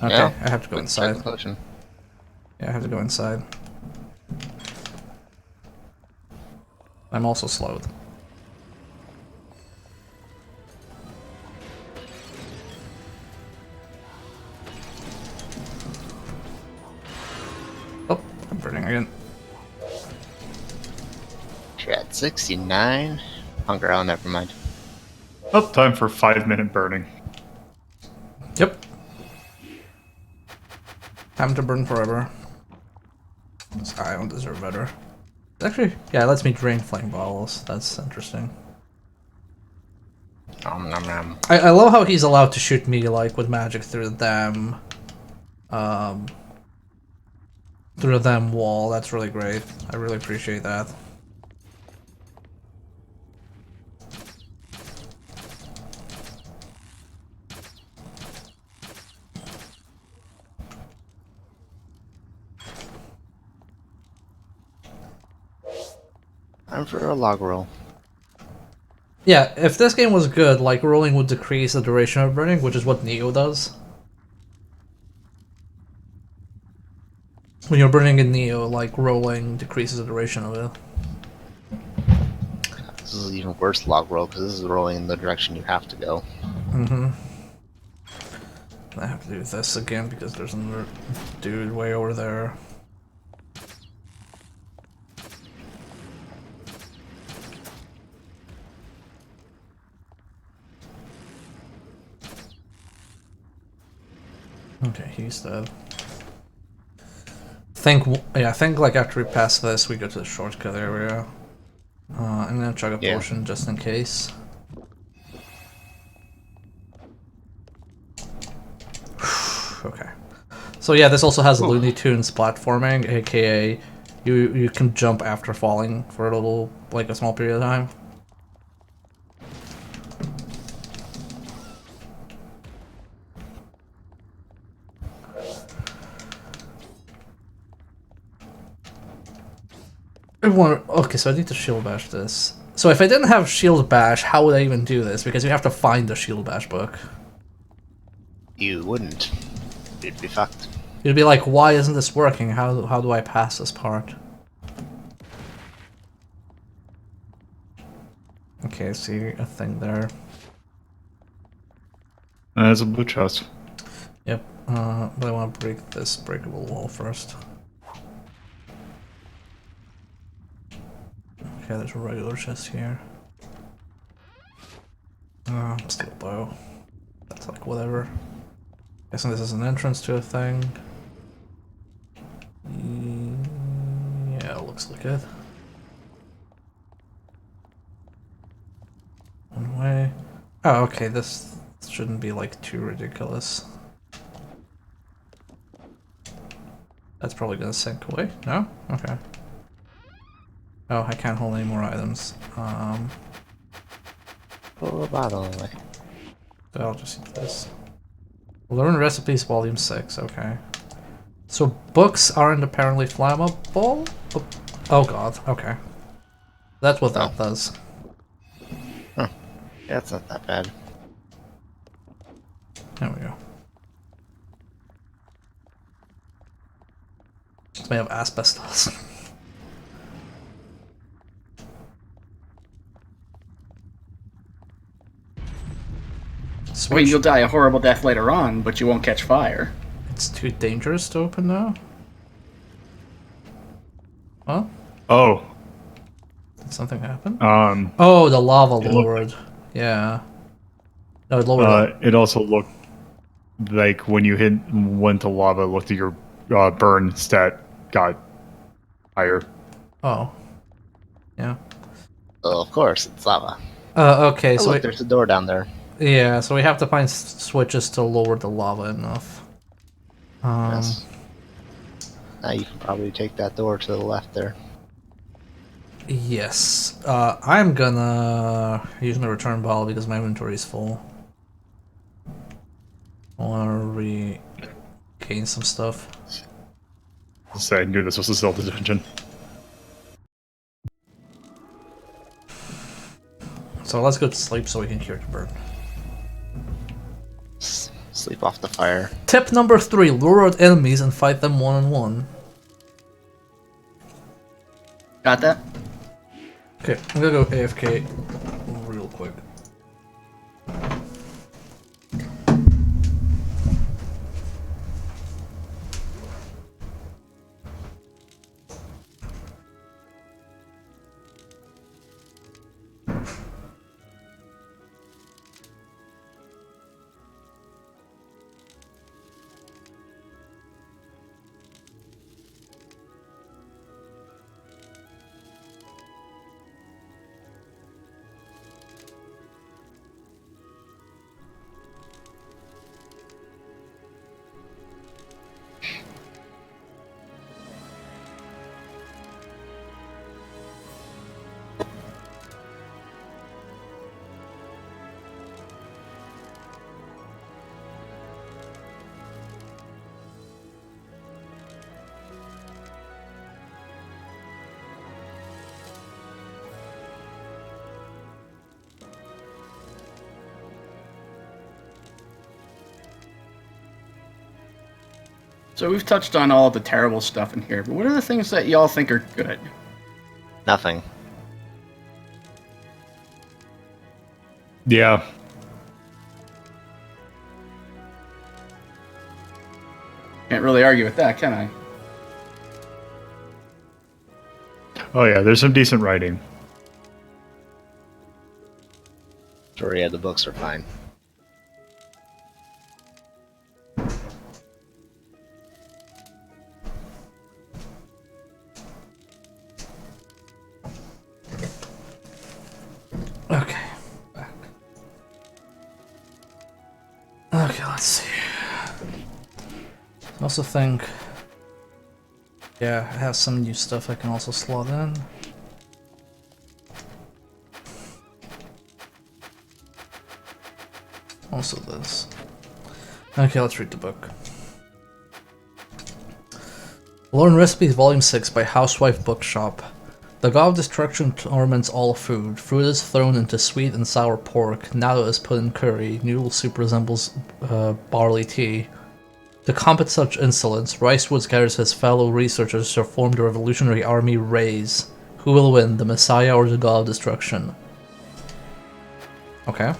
Okay, Yeah. I have to go Check inside. the potion. Yeah, I have to go inside. I'm also slowed. Oh, I'm burning again. You're at 69. Hunger, oh, never mind. Oh, time for 5-minute burning. Yep. Time to burn forever. I don't deserve better. Actually, yeah, it lets me drain flame bottles. That's interesting. Nom, nom, nom. I love how he's allowed to shoot me, like, with magic through the damn wall. That's really great. I really appreciate that. Time for a log roll. Yeah, if this game was good, like, rolling would decrease the duration of burning, which is what Neo does. When you're burning in Neo, like, rolling decreases the duration of it. This is even worse log roll because this is rolling in the direction you have to go. Mm-hmm. I have to do this again because there's another dude way over there. Okay, he's dead. I think like after we pass this, we go to the shortcut area. I'm gonna chug a potion just in case. Okay. So yeah, this also has Looney Tunes platforming, aka you can jump after falling for a little, like a small period of time. Okay, so I need to shield bash this. So if I didn't have shield bash, how would I even do this? Because you have to find the shield bash book. You wouldn't. You'd be fucked. You'd be like, why isn't this working? How do I pass this part? Okay, I see a thing there. There's a blue chest. Yep, but I want to break this breakable wall first. Okay, there's a regular chest here. Steel bow. That's like whatever. Guessing this is an entrance to a thing. Yeah, it looks like it. One way. Oh, okay, this shouldn't be like too ridiculous. That's probably gonna sink away. No? Okay. Oh, I can't hold any more items. Pull the bottle away. So I'll just use this. Learn recipes, volume 6. Okay. So books aren't apparently flammable. Oh god. Okay. That's what that does. Huh. Yeah, it's not that bad. There we go. This may have asbestos. I mean, you'll die a horrible death later on, but you won't catch fire. It's too dangerous to open now? Well, Oh. did something happen? Um. Oh, the lava lowered. Yeah. No, it lowered. It also looked like when you went to lava, it looked at your burn stat got higher. Oh. Yeah. Oh, of course, it's lava. Okay, Oh, so look, there's a door down there. yeah, so we have to find switches to lower the lava enough. Yes. Now you can probably take that door to the left there. Yes. I'm gonna use my return bottle because my inventory is full. I wanna regain some stuff. I knew this was a Zelda dungeon. So let's go to sleep so we can cure the burn. Sleep off the fire. Tip number 3, lure out enemies and fight them one-on-one. Got that? Okay, I'm gonna go AFK real quick. So we've touched on all the terrible stuff in here, but what are the things that y'all think are good? Nothing. Yeah. Can't really argue with that, can I? Oh yeah, there's some decent writing. Sure, yeah, the books are fine. Okay, back. Okay, let's see. So also think, yeah, I have some new stuff I can also slot in. Also this. Okay, let's read the book. Learn Recipes Volume 6 by Housewife Bookshop. The god of destruction torments all food. Fruit is thrown into sweet and sour pork. Natto is put in curry. Noodle soup resembles barley tea. To combat such insolence, Rice Woods gathers his fellow researchers to form the revolutionary army Raise. Who will win, the Messiah or the god of destruction? Okay.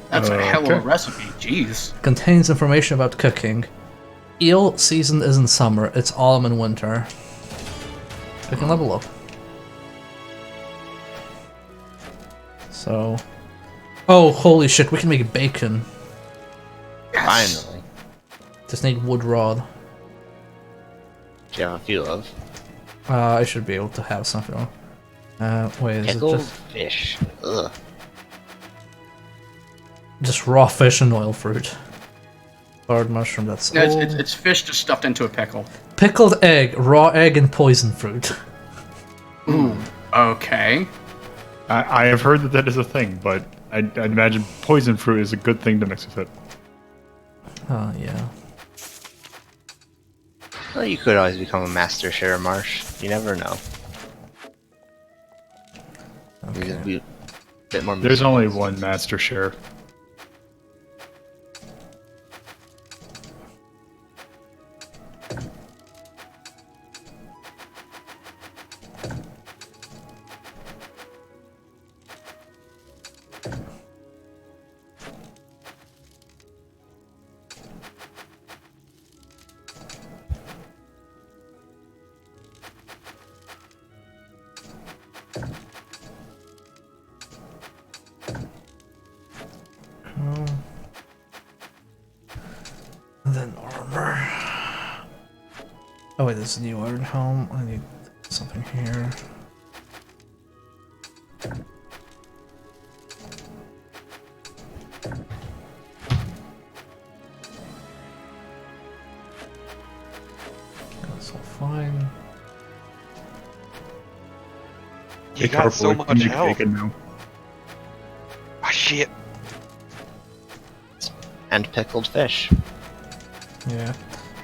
That's a hell of Okay. a recipe. Jeez. Contains information about cooking. Eel season isn't summer, it's autumn and winter. We can level up. So... Oh, holy shit, we can make bacon. Yes. Finally. Just need wood rod. Do you have a few of? I should be able to have something. Wait, is Pickled it fish. Ugh. just raw fish and oil fruit? Barred mushroom, that's No, old. it's fish just stuffed into a pickle. Pickled egg, raw egg, and poison fruit. Ooh. Okay. I have heard that that is a thing, but I'd imagine poison fruit is a good thing to mix with it. Oh, yeah. Well, you could always become a master share, Marsh. You never know. You Okay. just be a bit more. There's only one master share. And then armor. Oh wait, there's a new iron helm. I need something here. That's all fine. You Be got careful, so you much can make health. bacon now. Ah, shit. And pickled fish. Yeah.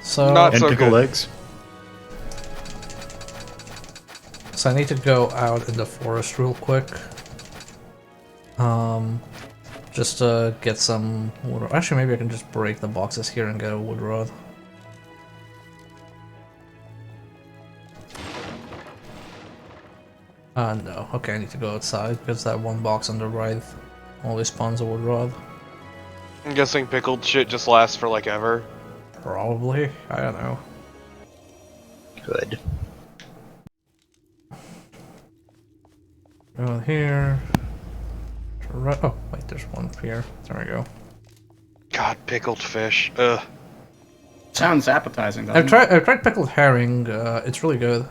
So Not And so pickled good. eggs. So I need to go out in the forest real quick. Just to get some wood. Actually, maybe I can just break the boxes here and get a wood rod. No. Okay, I need to go outside because that one box on the right always spawns a wood rod. I'm guessing pickled shit just lasts for like ever. Probably. I don't know. Good. Go here. Oh, wait, there's one here. There we go. God, pickled fish. Ugh. Sounds appetizing, though. I've tried pickled herring. It's really good.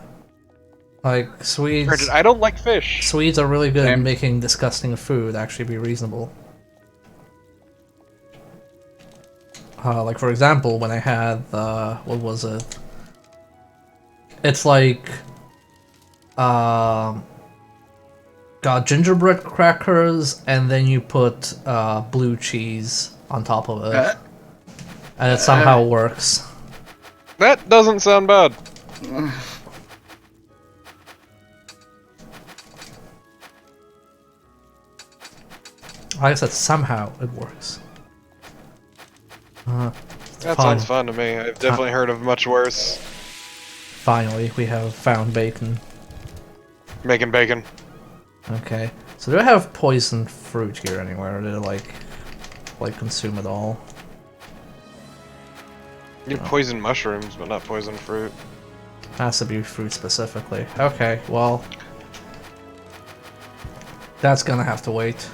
Like Swedes. Granted, I don't like fish. Swedes are really good at Same. making disgusting food actually be reasonable. Like for example, when I had what was it? It's like got gingerbread crackers and then you put blue cheese on top of it, and it somehow works. That doesn't sound bad. Like I said, somehow it works. That fine. sounds fun to me. I've definitely heard of much worse. Finally, we have found bacon. Making bacon. Okay. So do I have poison fruit here anywhere? Or did it like consume it all? You have poison mushrooms, but not poison fruit. Has to be fruit specifically. Okay, well, that's gonna have to wait.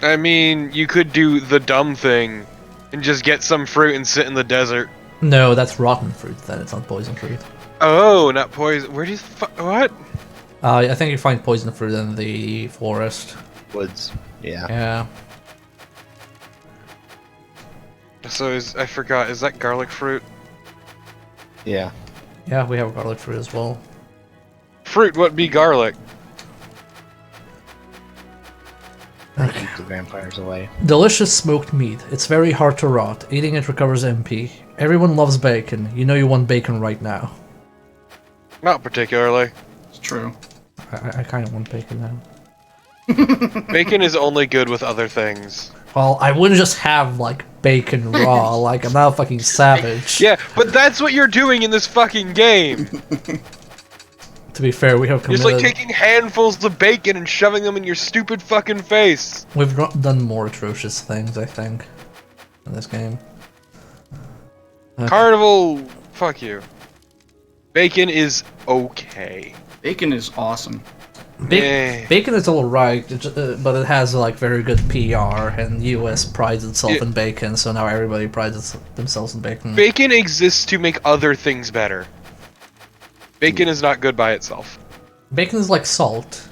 I mean, you could do the dumb thing and just get some fruit and sit in the desert. No, that's rotten fruit. Then it's not poison fruit. Oh, not poison. Where do you what? I think you find poison fruit in the forest. Woods. Yeah. Yeah. So I forgot, is that garlic fruit? Yeah. Yeah, we have garlic fruit as well. Fruit, what be garlic? Keep the vampires away. Delicious smoked meat. It's very hard to rot. Eating it recovers MP. Everyone loves bacon. You know you want bacon right now. Not particularly. It's true. I kind of want bacon now. Bacon is only good with other things. Well, I wouldn't just have, like, bacon raw. Like, I'm not a fucking savage. Yeah, but that's what you're doing in this fucking game! To be fair, we have You're committed... just like taking handfuls of bacon and shoving them in your stupid fucking face! We've done more atrocious things, I think, in this game. Carnival, fuck you. Bacon is okay. Bacon is awesome. Bacon is alright, but it has like very good PR, and US prides itself in bacon, so now everybody prides themselves in bacon. Bacon exists to make other things better. Bacon is not good by itself. Bacon is like salt.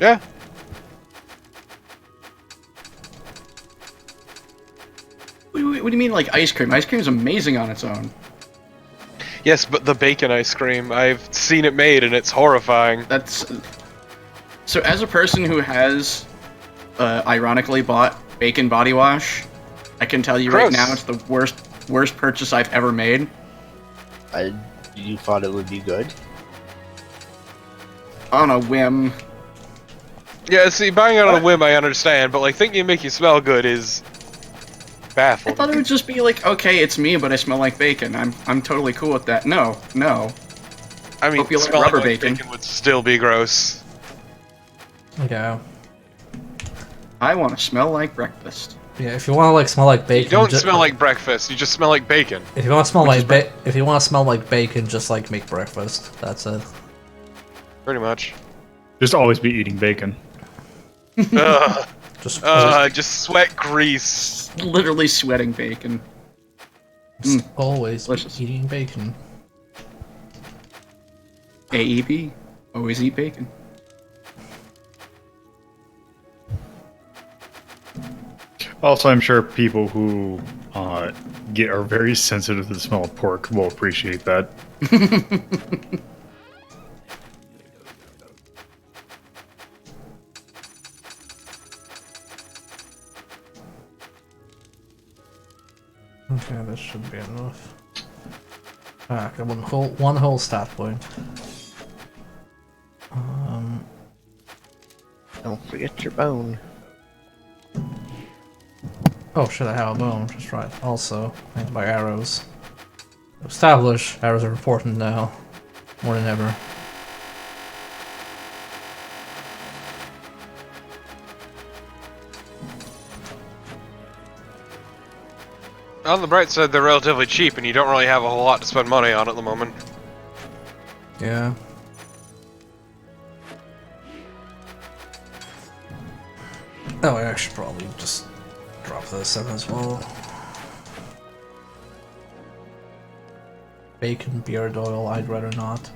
Yeah. What do you mean, like ice cream? Ice cream is amazing on its own. Yes, but the bacon ice cream, I've seen it made and it's horrifying. That's so. As a person who has, ironically, bought bacon body wash, I can tell you right Gross. now it's the worst purchase I've ever made. You thought it would be good? On a whim. Yeah, see, buying it on a whim I understand, but like thinking it make you smell good is I baffling. thought it would just be like, okay, it's me, but I smell like bacon. I'm totally cool with that. No. I mean, Hope you like smelling rubber like bacon. would still be gross. Yeah. I want to smell like breakfast. Yeah, if you want to like smell like bacon, You don't smell like breakfast, you just smell like bacon. If you want to smell like if you want to smell like bacon, just like make breakfast. That's it. Pretty much. Just always be eating bacon. Ugh. Just sweat grease. Literally sweating bacon. always Delicious. eating bacon. AEP. Always eat bacon. Also, I'm sure people who are very sensitive to the smell of pork will appreciate that. Okay, this should be enough. Ah, okay, one whole stat point. Don't forget your bone. Oh shit, I have a bone, that's right. Also, I need to buy arrows. Establish, arrows are important now. More than ever. On the bright side, they're relatively cheap, and you don't really have a whole lot to spend money on at the moment. Yeah. Oh, I should probably just drop this in as well. Bacon, beard oil, I'd rather not.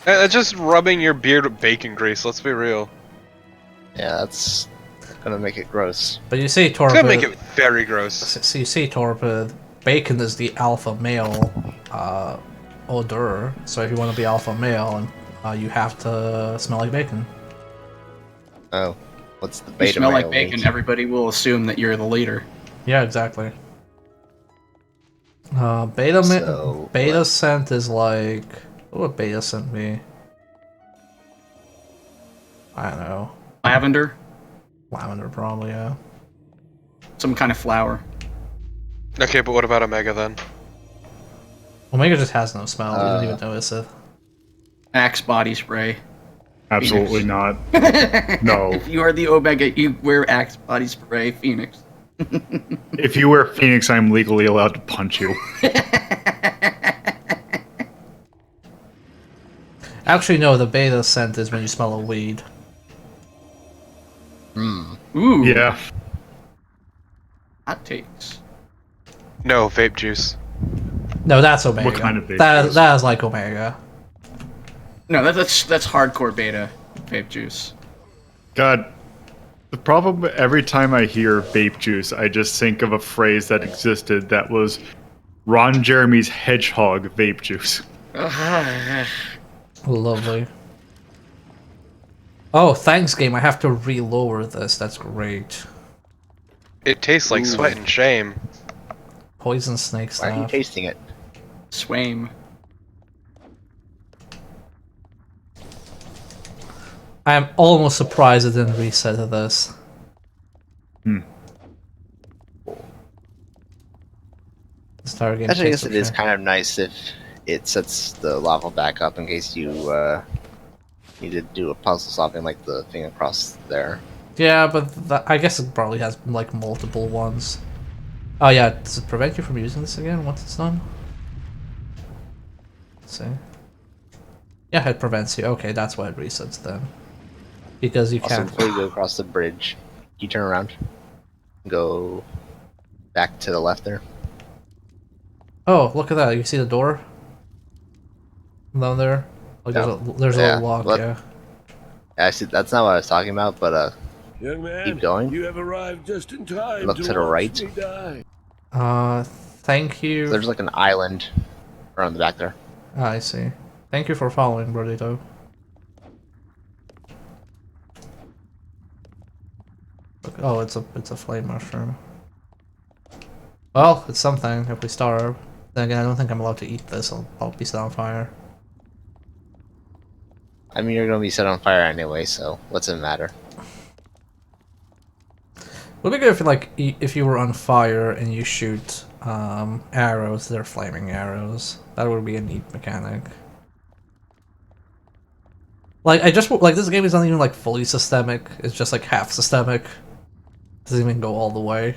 Just rubbing your beard with bacon grease, let's be real. Yeah, that's gonna make it gross. But you see, It's Torpid. gonna make it very gross. So you see, Torpid, bacon is the alpha male odor. So if you want to be alpha male, you have to smell like bacon. Oh, what's the If you beta smell like male bacon, mean? everybody will assume that you're the leader. Yeah, exactly. Beta what? scent is like, what would beta scent be? I don't know. Lavender, Lavender, probably, yeah. some kind of flower. Okay, but what about Omega then? Omega just has no smell. You don't even notice it. Axe body spray. Absolutely not. No. If you are the Omega, you wear Axe body spray, Phoenix. If you wear Phoenix, I'm legally allowed to punch you. Actually, no, the beta scent is when you smell a weed. Ooh. Yeah. Hot takes. No, vape juice. No, that's Omega. What kind of vape That juice? that is like Omega. No, that's hardcore beta vape juice. God. The problem every time I hear vape juice, I just think of a phrase that existed that was Ron Jeremy's hedgehog vape juice. Lovely. Oh, thanks, game. I have to relower this. That's great. It tastes like sweat and shame. Poison snake Why are you staff. tasting it? Swame. I am almost surprised it didn't reset to this. Start getting Actually, I guess taste it is of kind of nice if it sets the lava back up in case you need to do a puzzle solving like the thing across there. Yeah, but I guess it probably has like multiple ones. Oh yeah, does it prevent you from using this again once it's done? Let's see. Yeah, it prevents you. Okay, that's why it resets then. Because you Also, can't. before you go across the bridge, you turn around, go back to the left there. Oh, look at that! You see the door down there? Like there's a Yeah, little lock. what- Yeah. Actually, that's not what I was talking about, but Young man, keep going. you have arrived just in time Look to the watch right. me die. Thank you. There's like an island around the back there. Ah, I see. Thank you for following, Brotito. Oh, it's a flame mushroom. Well, it's something if we starve. Then again, I don't think I'm allowed to eat this. I'll be set on fire. I mean, you're gonna be set on fire anyway, so what's it matter? Would be good if like if you were on fire and you shoot arrows. They're flaming arrows. That would be a neat mechanic. Like this game is not even like fully systemic. It's just like half systemic. Doesn't even go all the way.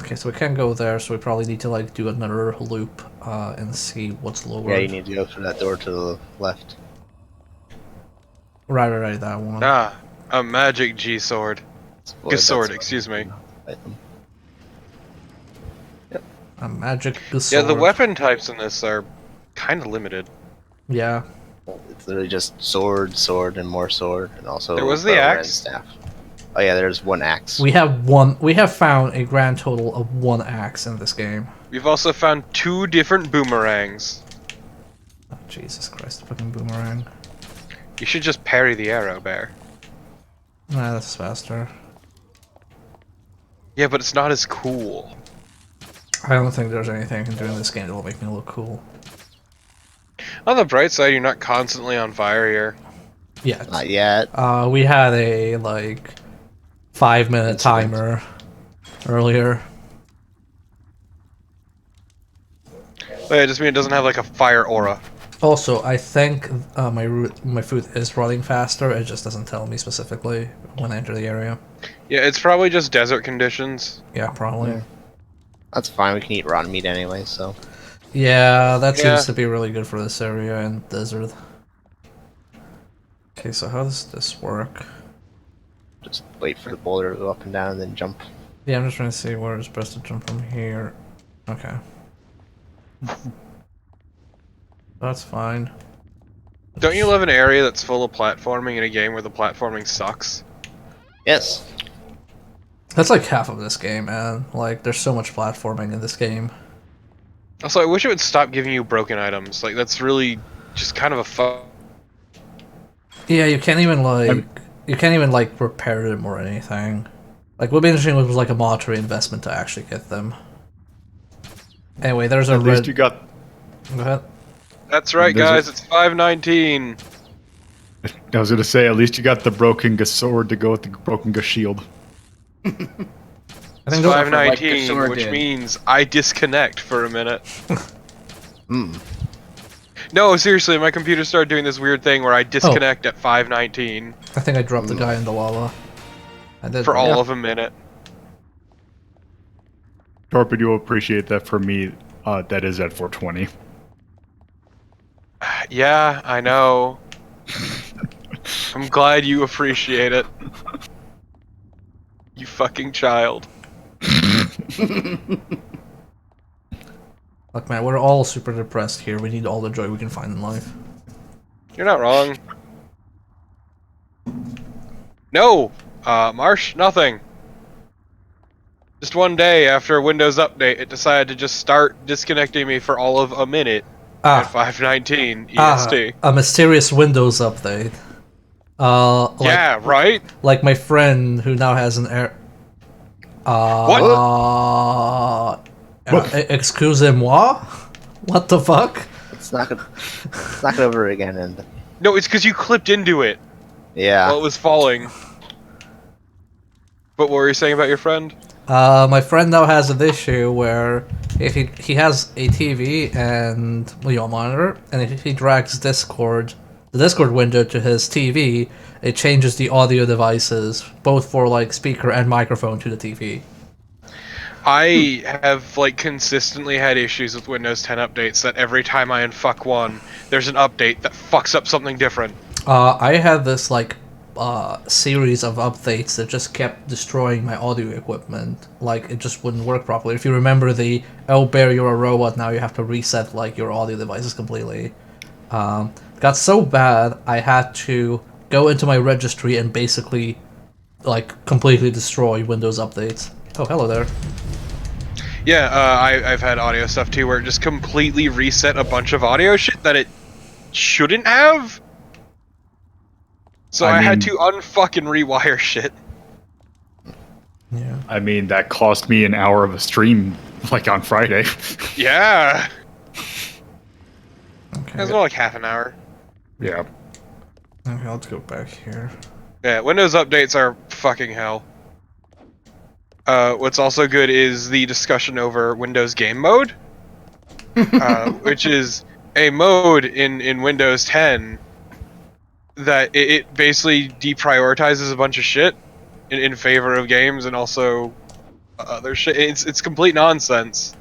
Okay, so we can't go there, so we probably need to like do another loop and see what's lower. Yeah, you need to go through that door to the left. Right, that one. Ah, a magic G sword. Boy, Sword, that's- excuse me. A magic sword. Yeah, the weapon types in this are kind of limited. Yeah. It's literally just sword, sword, and more sword, and also There was the bow and axe. staff. Oh yeah, there's one axe. We have found a grand total of 1 axe in this game. We've also found 2 different boomerangs. Oh, Jesus Christ, fucking boomerang. You should just parry the arrow, Bear. Nah, that's faster. Yeah, but it's not as cool. I don't think there's anything I can do in this game that will make me look cool. On the bright side, you're not constantly on fire here. Yeah. Not yet. We had a like 5-minute timer earlier. But yeah, just mean it doesn't have like a fire aura. Also, I think my food is running faster. It just doesn't tell me specifically when I enter the area. Yeah, it's probably just desert conditions. Yeah, probably. That's fine. We can eat rotten meat anyway, so Yeah, that Yeah. seems to be really good for this area and desert. Okay, so how does this work? just wait for the boulder to go up and down, and then jump. Yeah, I'm just trying to see where it's best to jump from here. Okay. That's fine. Don't you live in an area that's full of platforming in a game where the platforming sucks? Yes. That's like half of this game, man. Like, there's so much platforming in this game. Also, I wish it would stop giving you broken items. Like, that's really just kind of a fun. Yeah, you can't even like repair them or anything. Like, what would be interesting was like a monetary investment to actually get them. Anyway, there's a At least you got. Go ahead. That's right, There's guys. a- It's 519. I was gonna say, at least you got the broken sword to go with the broken shield. I It's think Like 519, Gasor which did. means I disconnect for a minute. Hmm. No, seriously, my computer started doing this weird thing where I disconnect at 519 I think I dropped the guy in the lava. I did. for all yeah. of a minute. Torpedo will appreciate that. For me, that is at 420. Yeah, I know. I'm glad you appreciate it. You fucking child. Look, man, we're all super depressed here. We need all the joy we can find in life. You're not wrong. No, Marsh, nothing. Just one day after a Windows update, it decided to just start disconnecting me for all of a minute at 5:19 EST. A mysterious Windows update. Yeah, right? Like my friend who now has an air. Excusez-moi? What the fuck? Let's knock it over again, and No, it's because you clipped into it yeah. while it was falling. But what were you saying about your friend? My friend now has an issue where if he has a TV and a monitor, and if he drags the Discord window to his TV, it changes the audio devices, both for like speaker and microphone, to the TV. I have like consistently had issues with Windows 10 updates that every time I unfuck one, there's an update that fucks up something different. I had this like series of updates that just kept destroying my audio equipment. Like it just wouldn't work properly. If you remember the "Oh Bear, you're a robot," now you have to reset like your audio devices completely. Got so bad I had to go into my registry and basically like completely destroy Windows updates. Oh, hello there. Yeah, I've had audio stuff too where it just completely reset a bunch of audio shit that it shouldn't have. So I had to unfucking rewire shit. Yeah. I mean, that cost me an hour of a stream, like on Friday. Yeah. Okay. It was more like half an hour. Yeah. Okay, let's go back here. Yeah, Windows updates are fucking hell. What's also good is the discussion over Windows Game Mode, which is a mode in Windows 10 that it basically deprioritizes a bunch of shit in favor of games and also other shit. It's complete nonsense.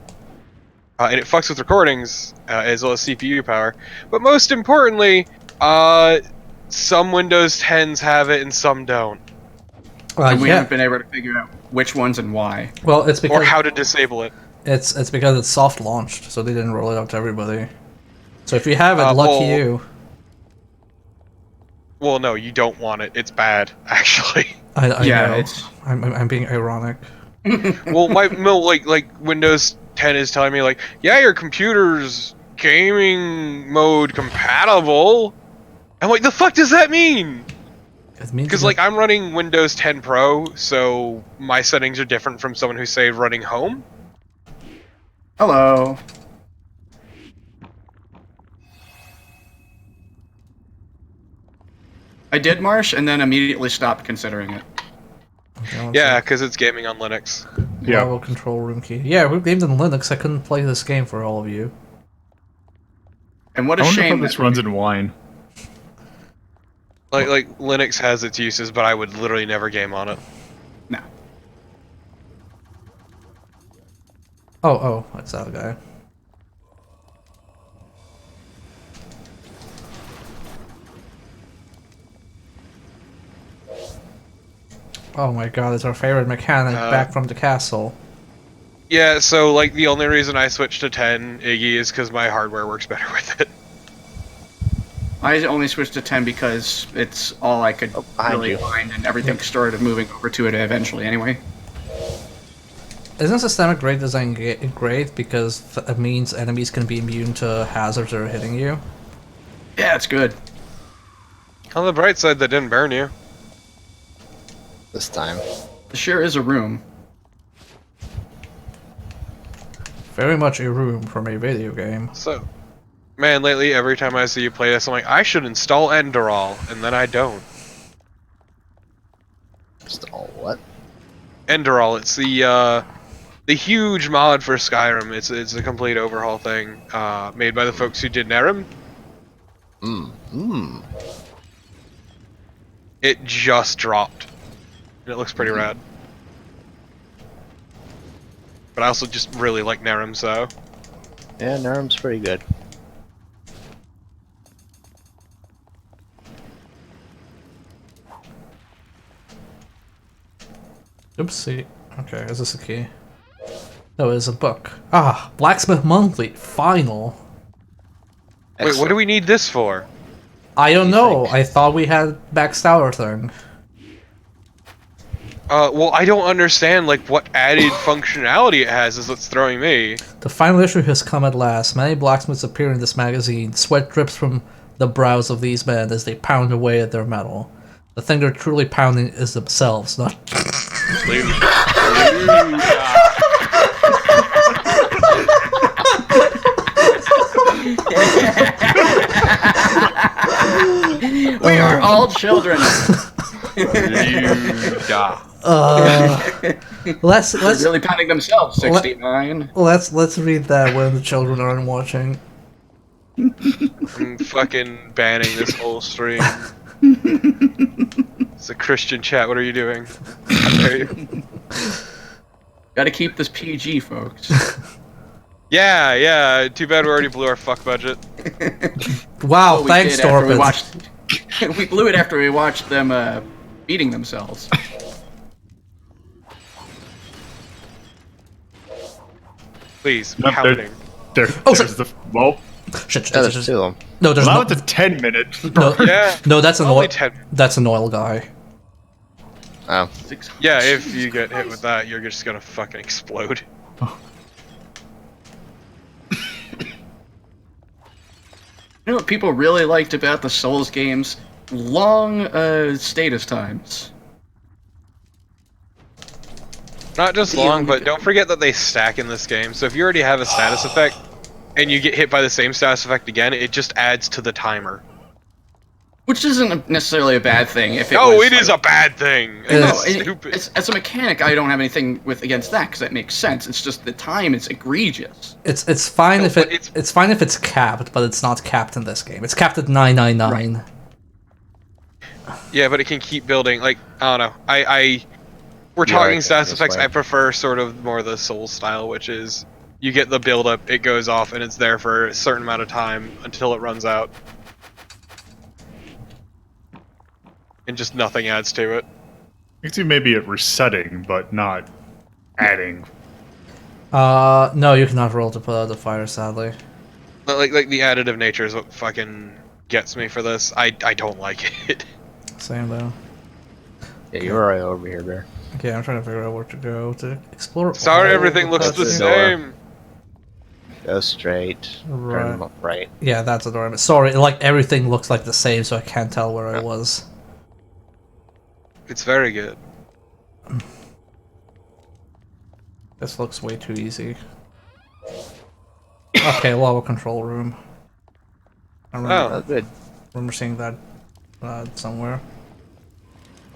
And it fucks with recordings as well as CPU power. But most importantly, some Windows 10s have it and some don't. And we Yeah. haven't been able to figure out which ones and why. Well, it's because Or how to disable it. it's because it's soft launched, so they didn't roll it out to everybody. So if you have it, lucky well- you. Well, no, you don't want it. It's bad, actually. I Yeah, know. it's- I'm being ironic. Well, like Windows 10 is telling me like, yeah, your computer's gaming mode compatible. I'm like, the fuck does that mean? It means Because like I'm running Windows 10 Pro, so my settings are different from someone who's say running home. Hello. I did Marsh, and then immediately stopped considering it. Yeah, because it's gaming on Linux. Yeah. Level control room key. Yeah, we gamed in Linux. I couldn't play this game for all of you. And what a I wonder shame how this that- runs in wine. Like Linux has its uses, but I would literally never game on it. No. Oh, that's that guy. Oh my god, it's our favorite mechanic back from the castle. Yeah, so like the only reason I switched to 10 Iggy is because my hardware works better with it. I only switched to 10 because it's all I could behind really you. find, and everything started moving over to it eventually anyway. Isn't systemic grade design great because it means enemies can be immune to hazards that are hitting you? Yeah, it's good. On the bright side, that didn't burn you. This time. There sure is a room. Very much a room from a video game. So, man, lately every time I see you play this, I'm like, I should install Enderall, and then I don't. Install what? Enderall, it's the huge mod for Skyrim. It's a complete overhaul thing, made by the folks who did Nerim. It just dropped, and it looks pretty rad. But I also just really like Nerim, so. Yeah, Nerm's pretty good. Oopsie. Okay, is this a key? No, it's a book. Ah, Blacksmith Monthly, final. Wait, what do we need this for? I don't know. I thought we had maxed out our thing. Well, I don't understand, like, what added functionality it has is what's throwing me. The final issue has come at last. Many blacksmiths appear in this magazine. Sweat drips from the brows of these men as they pound away at their metal. The thing they're truly pounding is themselves, not... We are all children. Let's They're really pounding themselves. 69. let's read that when the children aren't watching. I'm fucking banning this whole stream. It's a Christian chat, what are you doing? How dare you? Gotta keep this PG, folks. Yeah, too bad we already blew our fuck budget. Wow, We thanks, did after we Torpid. watched. We blew it after we watched them beating themselves. Please, No, pounding. There's shit. the well. Shit, Yeah, there's two of them. no, there's Allow no, it to 10 minutes. no, Yeah, no, that's an only oil, 10. that's an oil guy. Oh, 600. Yeah, if you get hit with that, you're just gonna fucking explode. You know what people really liked about the Souls games? Long status times. Not just long, but don't forget that they stack in this game. So if you already have a status effect, and you get hit by the same status effect again, it just adds to the timer. Which isn't necessarily a bad thing. If it Oh, was, it is a bad thing. No, It's it- stupid. as a mechanic, I don't have anything against that because that makes sense. It's just the time is egregious. It's fine No, if but it's fine if it's capped, but it's not capped in this game. It's capped at 999. Yeah, but it can keep building. Like, I don't know. We're Yeah, talking I status this effects. way. I prefer sort of more the Soul style, which is you get the build up, it goes off, and it's there for a certain amount of time until it runs out. And just nothing adds to it. You can see maybe it resetting, but not adding. No, you cannot roll to put out the fire, sadly. But like the additive nature is what fucking gets me for this. I don't like it. Same though. yeah, you're right over here, Bear. Okay, I'm trying to figure out where to go to explore. Sorry, all everything the looks the That's cutscenes. the door. same. Go straight. Right. Turn right. Yeah, that's a door. Sorry, like everything looks like the same, so I can't tell where I was. It's very good. This looks way too easy. Okay, lava control room. I remember, Oh, good. remember seeing that somewhere.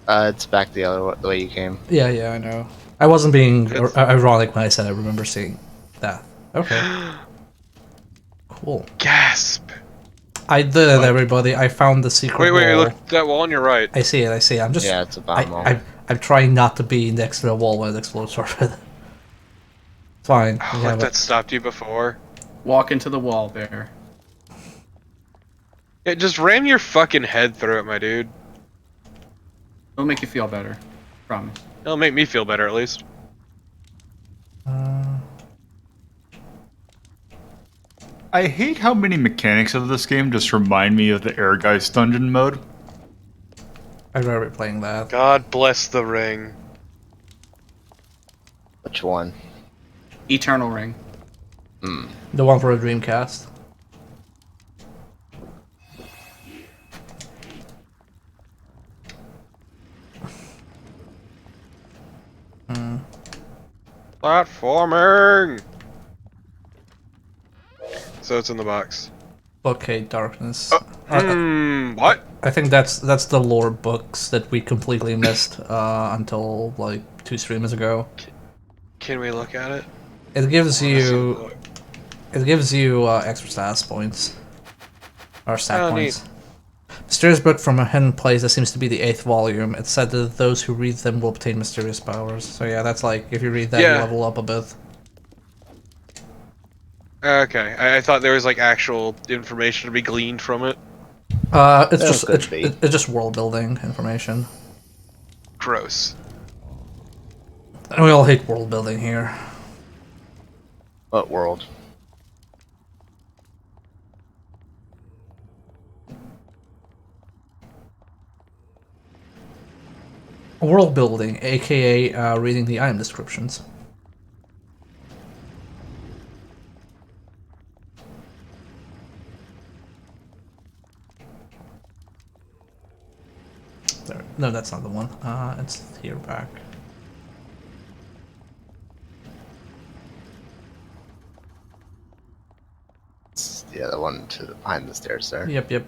It's back the way you came. Yeah, I know. I wasn't being It's- ironic when I said I remember seeing that. Okay. Cool. Gasp. I did it, everybody. I found the secret Wait, wall. look at that wall on your right. I see it. I'm just. Yeah, it's a bomb wall. I'm trying not to be next to the wall when it explodes. It's fine. Oh, We like have that it. stopped you before. Walk into the wall there. It just ram your fucking head through it, my dude. It'll make you feel better. Promise. It'll make me feel better at least. I hate how many mechanics of this game just remind me of the Air Guys dungeon mode. I'd rather be playing that. God bless the ring. Which one? Eternal Ring. The one for a Dreamcast. Platforming. So it's in the box. Okay, Darkness. What? I think that's the lore books that we completely missed until like 2 streams ago. Can we look at it? It gives I wanna see you the book. extra status points or stat Oh, points. Mysterious book from a hidden place that seems to be the 8th volume. It said that those who read them will obtain mysterious powers. So yeah, that's like if you read that, you Yeah. level up a bit. Okay, I thought there was like actual information to be gleaned from it. It's Yeah, just could be. it's just world building information. Gross. And we all hate world building here. What world? world building, aka reading the item descriptions. There. No, that's not the one. It's here back. It's the other one to behind the stairs there. Yep, yep.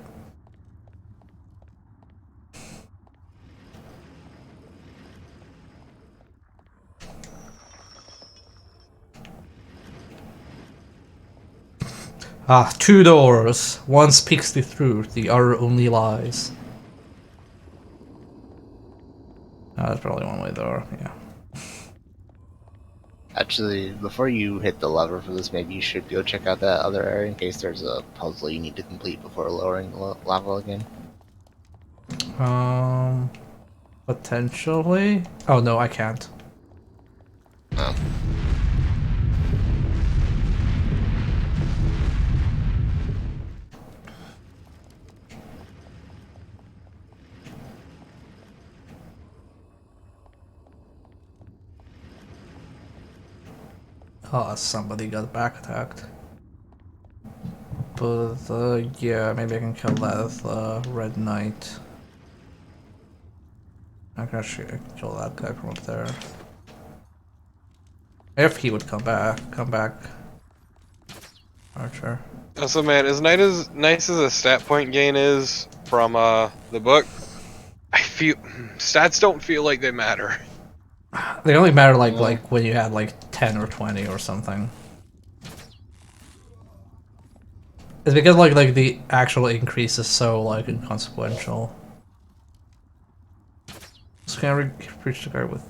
Ah, 2 doors. One speaks the truth, the other only lies. There's probably one way there, yeah. Actually, before you hit the lever for this, maybe you should go check out that other area in case there's a puzzle you need to complete before lowering the lava again. Potentially? Oh no, I can't. No. Oh, somebody got back attacked. But, yeah, maybe I can kill that Red Knight. I can actually kill that guy from up there. If he would come back. Archer. So man, as nice as a stat point gain is from the book, I feel stats don't feel like they matter. They only matter like when you had like 10 or 20 or something. It's because like the actual increase is so like inconsequential. So can I reach the guy with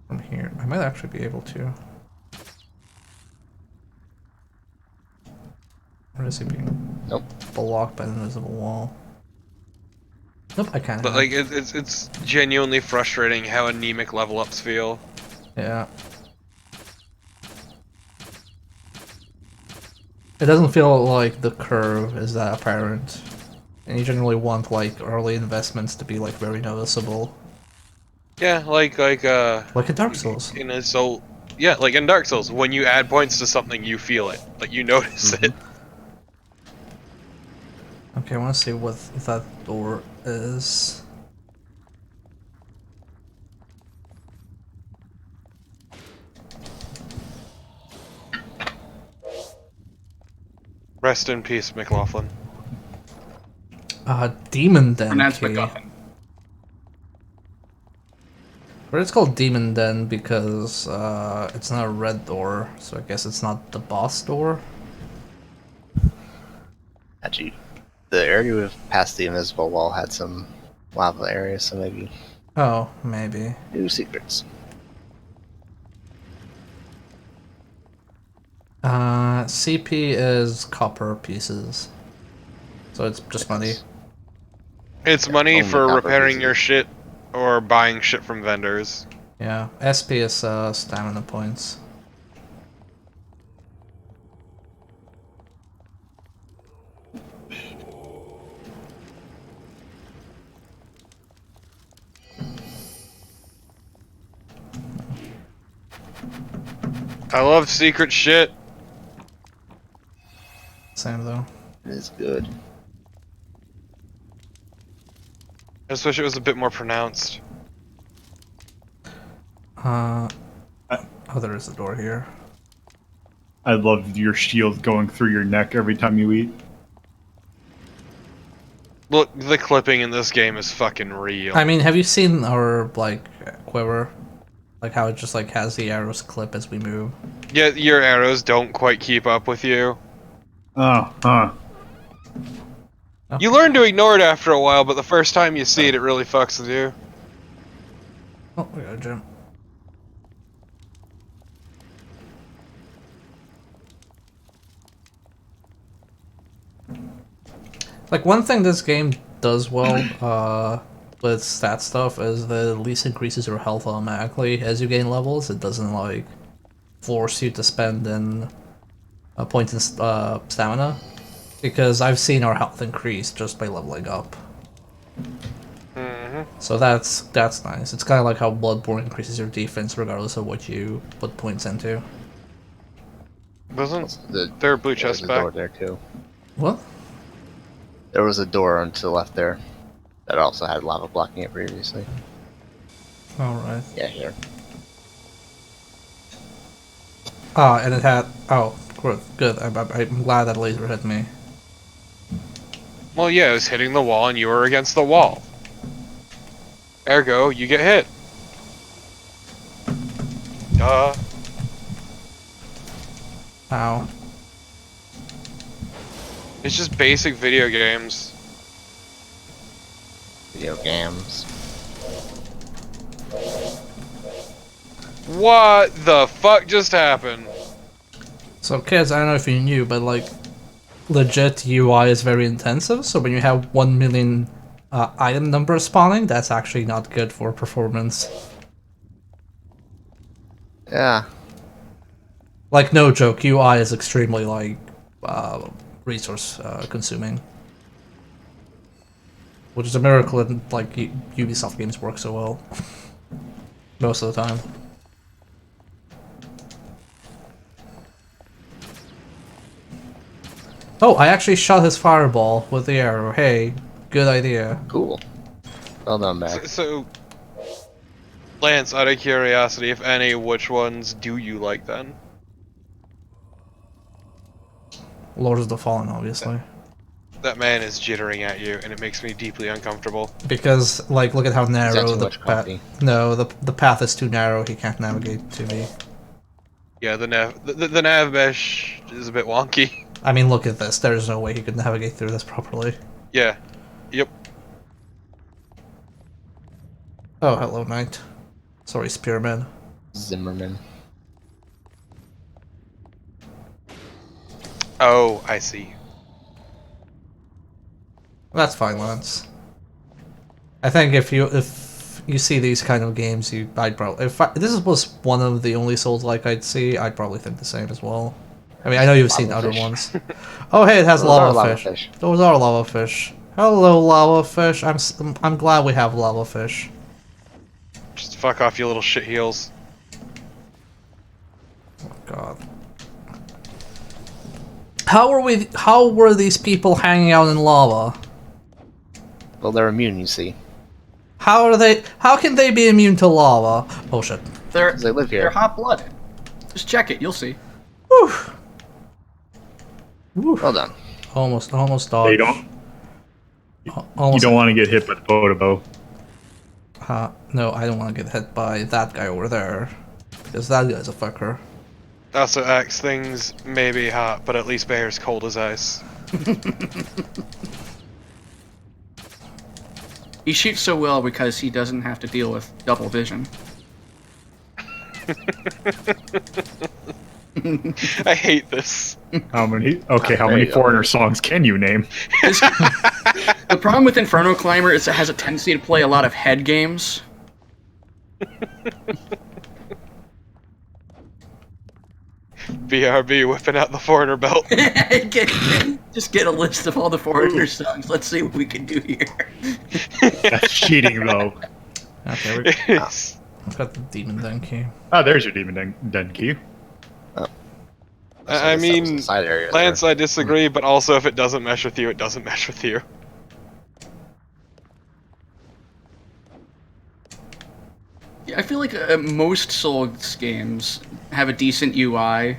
from here? I might actually be able to. Or is he being blocked by the invisible wall? Nope, I can't. But like it's genuinely frustrating how anemic level ups feel. Yeah. It doesn't feel like the curve is that apparent. And you generally want like early investments to be like very noticeable. Yeah, like in Dark Souls. In a Soul, yeah, like in Dark Souls, when you add points to something, you feel it, like you notice it. Okay, I want to see what that door is. Rest in peace, McLaughlin. Demon Den Pronounced key. MacGuffin. But it's called Demon Den because it's not a red door, so I guess it's not the boss door. Actually, the area we've passed the invisible wall had some lava areas, so maybe Oh, maybe. new secrets. CP is copper pieces. So it's just money. It's money only for copper repairing pieces. your shit or buying shit from vendors. Yeah. SP is stamina points. I love secret shit. Same though. It is good. I just wish it was a bit more pronounced. Oh, there is a door here. I love your shield going through your neck every time you eat. Look, the clipping in this game is fucking real. I mean, have you seen our like quiver? Like how it just like has the arrows clip as we move. Yeah, your arrows don't quite keep up with you. Oh, huh. You learn to ignore it after a while, but the first time you see it, it really fucks with you. Oh, we got a gem. Like one thing this game does well, with stat stuff is that it at least increases your health automatically as you gain levels. It doesn't like force you to spend in points in stamina, because I've seen our health increase just by leveling up. So that's nice. It's kind of like how Bloodborne increases your defense regardless of what you put points into. Wasn't The, there a blue there was chest a back? door there too. What? There was a door on to the left there that also had lava blocking it previously. All right. Yeah, here. Ah, and it had. Oh, good. I'm glad that laser hit me. Well, yeah, it was hitting the wall and you were against the wall. Ergo, you get hit. Duh. Ow. It's just basic video games. Video games. What the fuck just happened? So, kids, I don't know if you knew, but like, legit UI is very intensive. So when you have 1 million item numbers spawning, that's actually not good for performance. Yeah. Like, no joke, UI is extremely like resource consuming, which is a miracle that like Ubisoft games work so well most of the time. Oh, I actually shot his fireball with the arrow. Hey, good idea. Cool. Well done, Mac. So, Lance, out of curiosity, if any, which ones do you like then? Lords of the Fallen, obviously. That man is jittering at you, and it makes me deeply uncomfortable. Because, like, look at how narrow too the much path. coffee? No, the path is too narrow. He can't navigate to me. Yeah, the nav mesh is a bit wonky. I mean, look at this. There's no way he could navigate through this properly. Yeah. Yep. Oh, hello, Knight. Sorry, Spearman. Zimmerman. Oh, I see. That's fine, Lance. I think if you see these kind of games, I'd probably this was one of the only Souls-like I'd see, I'd probably think the same as well. I mean, I know you've seen Lava other fish. ones. Oh, hey, it has Those are lava lava fish. fish. Those are lava fish. Hello, lava fish. I'm glad we have lava fish. Just fuck off, you little shit heels. Oh, God. How were these people hanging out in lava? Well, they're immune, you see. How can they be immune to lava? Oh shit. They're They live here. They're hot-blooded. Just check it, you'll see. Whew. Whew. Well done. Almost dodged. You don't. You Almost. don't want to get hit by the Podobo. No, I don't want to get hit by that guy over there. Because that guy's a fucker. Also, Axe, things may be hot, but at least Bear's cold as ice. He shoots so well because he doesn't have to deal with double vision. I hate this. How many? Okay, how There many you go. Foreigner songs can you name? The problem with Inferno Climber is it has a tendency to play a lot of head games. BRB whipping out the foreigner belt. Just get a list of all the Foreigner songs. Let's see what we can do here. That's cheating, though. Okay, Yes. we've got the demon den key. Oh, there's your Demon Den key. I guess that was mean, the side area Lance, there. I disagree, but also if it doesn't mesh with you, it doesn't mesh with you. Yeah, I feel like most Souls games have a decent UI.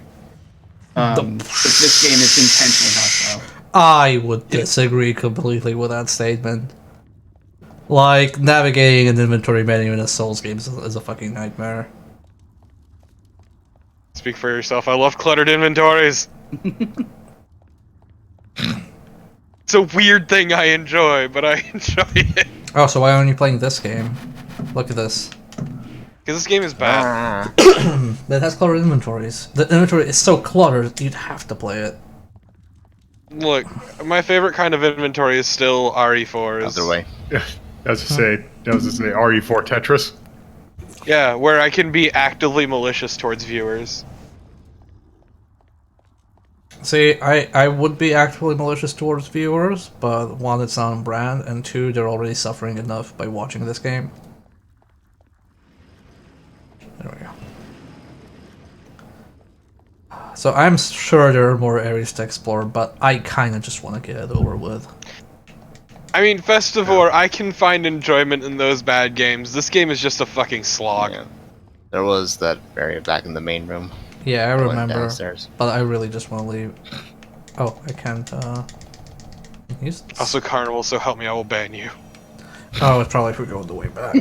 But this game is intentionally hostile. I would disagree completely with that statement. Like, navigating an inventory menu in a Souls game is a fucking nightmare. Speak for yourself. I love cluttered inventories. It's a weird thing I enjoy, but I enjoy it. Oh, so why aren't you playing this game? Look at this. Because this game is bad. It has cluttered inventories. The inventory is so cluttered, you'd have to play it. Look, my favorite kind of inventory is still RE4s. Other way. That was to say, RE4 Tetris. Yeah, where I can be actively malicious towards viewers. See, I would be actively malicious towards viewers, but one, it's not on brand, and two, they're already suffering enough by watching this game. There we go. So I'm sure there are more areas to explore, but I kind of just want to get it over with. I mean, Festivore, I can find enjoyment in those bad games. This game is just a fucking slog. Yeah. There was that area back in the main room. Yeah, I I went remember, downstairs. but I really just want to leave. Oh, I can't, use this? Also, Carnival, so help me, I will ban you. Oh, it's probably if we go the way back.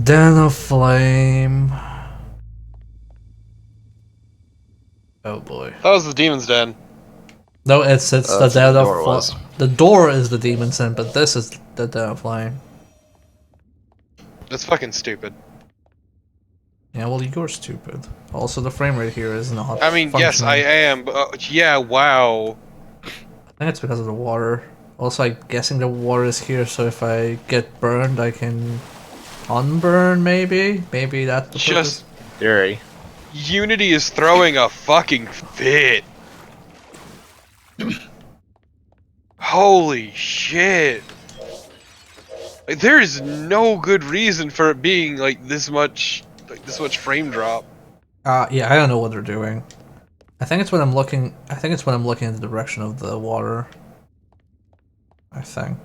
Den of Flame. Oh boy. That was the Demon's Den. No, it's the That's Den what the of door was. Flame. The door is the Demon's Den, but this is the Den of Flame. That's fucking stupid. Yeah, well, you're stupid. Also, the frame rate here is not. I mean, yes, I am, but yeah, wow. I think it's because of the water. Also, I'm guessing the water is here, so if I get burned, I can unburn, maybe? Maybe that's the Just Theory. Unity is throwing a fucking fit. Holy shit. Like, there is no good reason for it being like this much frame drop. Yeah, I don't know what they're doing. I think it's when I'm looking. I think it's when I'm looking in the direction of the water. I think.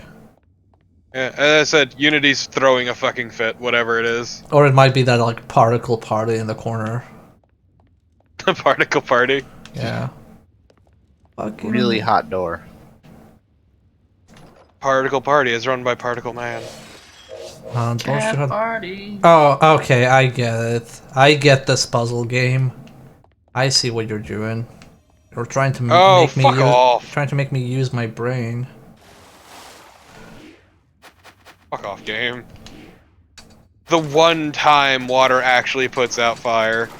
Yeah, as I said, Unity's throwing a fucking fit, whatever it is. Or it might be that like particle party in the corner. The particle party. Yeah. Fucking Really hot door. Particle party is run by Particle Man. don't you Cat have- party. Oh, okay, I get it. I get this puzzle game. I see what you're doing. You're trying to Oh, make me fuck off. trying to make me use my brain. Fuck off, game. The one time water actually puts out fire.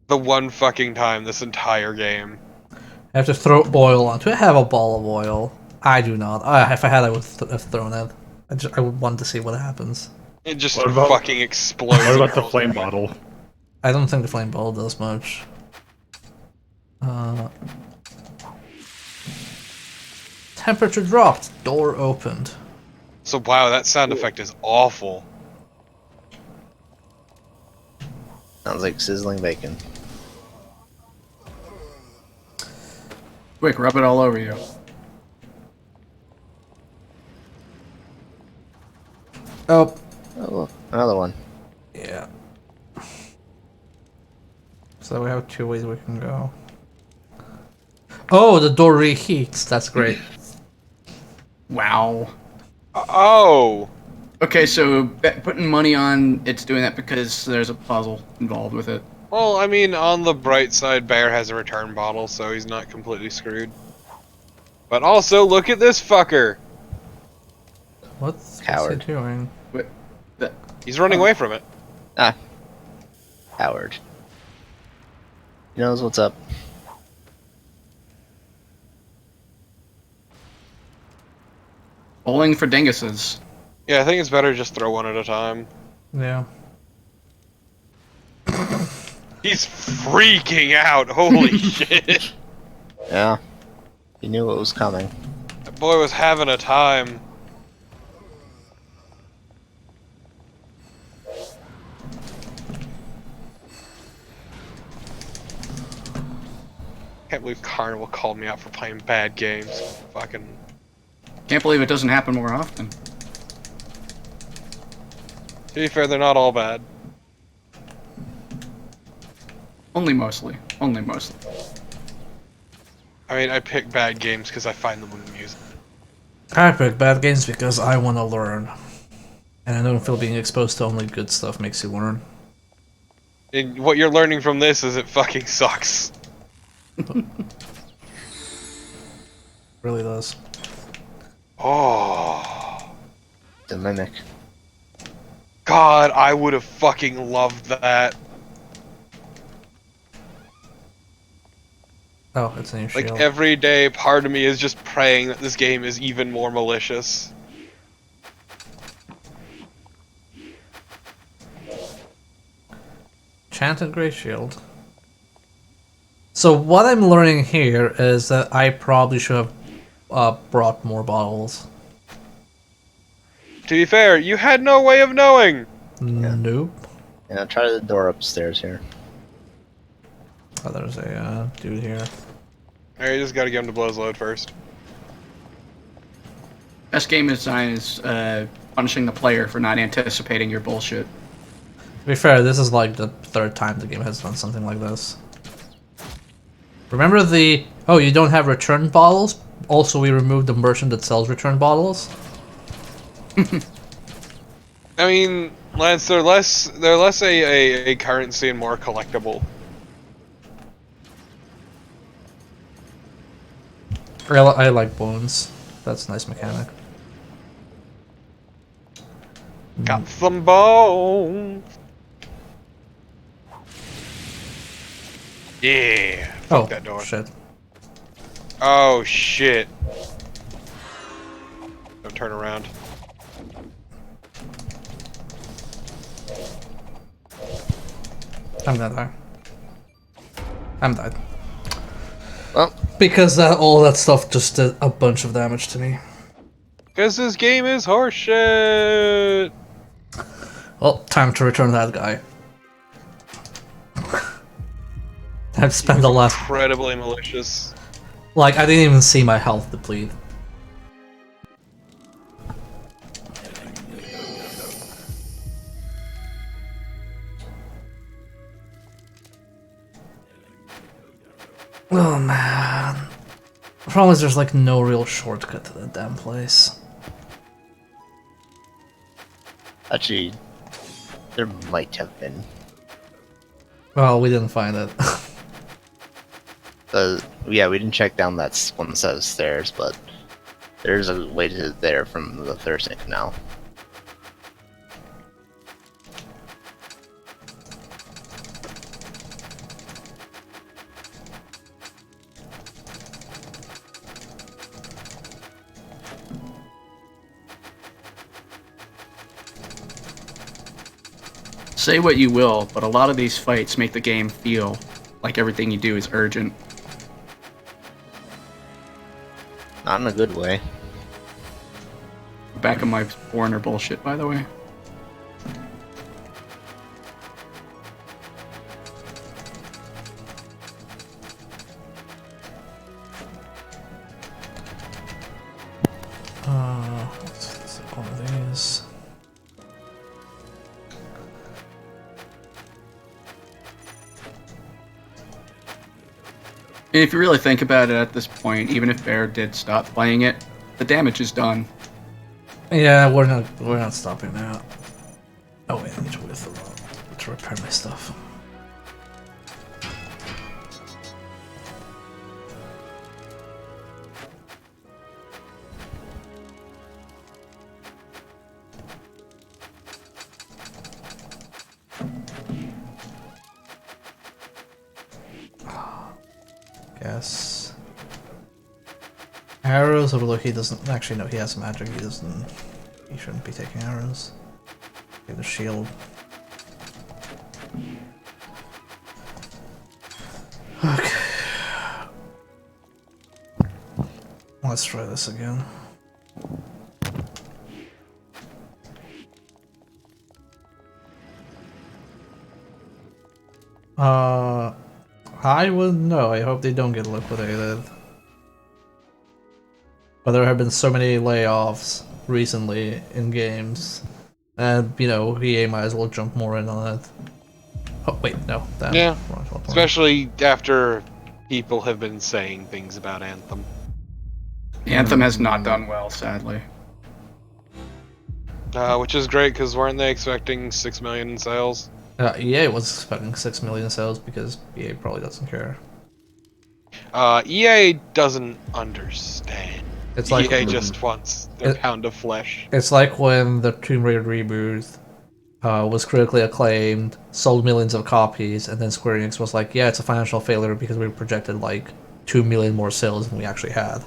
The one fucking time this entire game. I have to throw oil on. Do I have a ball of oil? I do not. If I had, I would have thrown it. I would want to see what happens. It just What about- fucking explodes. What about the across flame way. bottle? I don't think the flame ball does much. Temperature dropped. Door opened. So wow, that sound effect is awful. Sounds like sizzling bacon. Quick, rub it all over you. Oh, Oh, look, another one. yeah. So we have two ways we can go. Oh, the door reheats. That's great. Wow. Oh! Okay, so putting money on it's doing that because there's a puzzle involved with it. Well, I mean, on the bright side, Bear has a return bottle, so he's not completely screwed. But also, look at this fucker! What's Coward. he doing? But that, He's running away from it. Ah. Howard. He knows what's up. bowling for dinguses. Yeah, I think it's better just throw one at a time. Yeah. He's freaking out, holy shit! Yeah. He knew what was coming. That boy was having a time. Can't believe Carnival called me out for playing bad games. Fucking. Can't believe it doesn't happen more often. To be fair, they're not all bad. Only mostly. Only mostly. I mean, I pick bad games because I find them amusing. I pick bad games because I want to learn. And I don't feel being exposed to only good stuff makes you learn. And what you're learning from this is it fucking sucks. Really does. Oh. The mimic. God, I would have fucking loved that. Oh, it's in your Like, shield. every day, part of me is just praying that this game is even more malicious. Enchanted Great Shield. So what I'm learning here is that I probably should have brought more bottles. To be fair, you had no way of knowing. Nope. Yeah, try the door upstairs here. Oh, there's a dude here. Alright, you just gotta get him to blow his load first. Best game design is punishing the player for not anticipating your bullshit. To be fair, this is like the third time the game has done something like this. Remember the... Oh, you don't have return bottles? Also, we removed the merchant that sells return bottles. I mean, Lance, they're less a currency and more collectible. I like bones. That's a nice mechanic. Got some bones. Yeah. Fuck that door. Shit. Oh shit. Don't turn around. I'm gonna die. I'm dead. Well, Because all that stuff just did a bunch of damage to me. Cause this game is horseshit. Well, time to return that guy. I've spent the last... Incredibly malicious. Like, I didn't even see my health deplete. Oh man. The problem is there's like no real shortcut to that damn place. actually, there might have been. Well, we didn't find it. Yeah, we didn't check down that one set of stairs, but there's a way to there from the Thursday Canal. Say what you will, but a lot of these fights make the game feel like everything you do is urgent. Not in a good way. Back of my foreigner bullshit, by the way. Let's take one of these. And if you really think about it at this point, even if Bear did stop playing it, the damage is done. Yeah, we're not stopping now. Oh wait, I need to to repair my stuff. Guess arrows, although he doesn't actually know he has magic, he shouldn't be taking arrows. Okay, the shield. Okay. Let's try this again. I wouldn't know. I hope they don't get liquidated. But there have been so many layoffs recently in games. And, you know, EA might as well jump more in on it. Oh, wait, no. Damn. Yeah. Wrong. Especially after people have been saying things about Anthem. Anthem has not done well, sadly. Which is great, because weren't they expecting 6 million in sales? EA was expecting 6 million sales because EA probably doesn't care. EA doesn't understand. It's like EA just wants their pound of flesh. It's like when the Tomb Raider reboot was critically acclaimed, sold millions of copies, and then Square Enix was like, yeah, it's a financial failure because we projected like 2 million more sales than we actually had.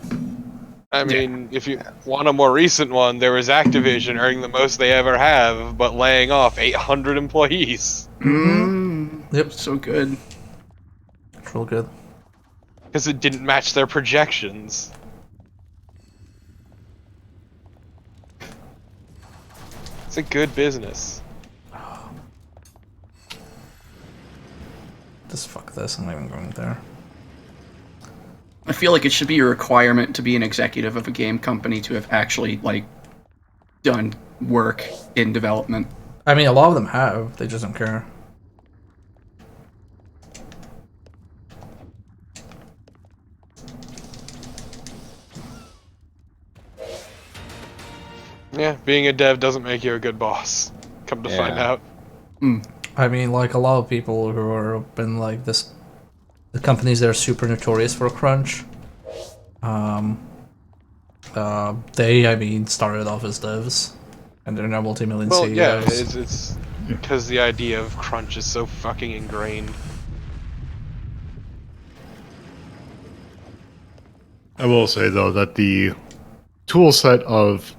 I mean, if you want a more recent one, there was Activision earning the most they ever have, but laying off 800 employees. Mm. Yep, So good. it's real good. Because it didn't match their projections. It's a good business. Just fuck this, I'm not even going there. I feel like it should be a requirement to be an executive of a game company to have actually, like, done work in development. I mean, a lot of them have, they just don't care. Yeah, being a dev doesn't make you a good boss. Come to find Yeah. out. I mean, like, a lot of people who are been like this, the companies that are super notorious for crunch, they, I mean, started off as devs, and they're now multi-million Well, yeah, CEOs. it's because the idea of crunch is so fucking ingrained. I will say though that the tool set of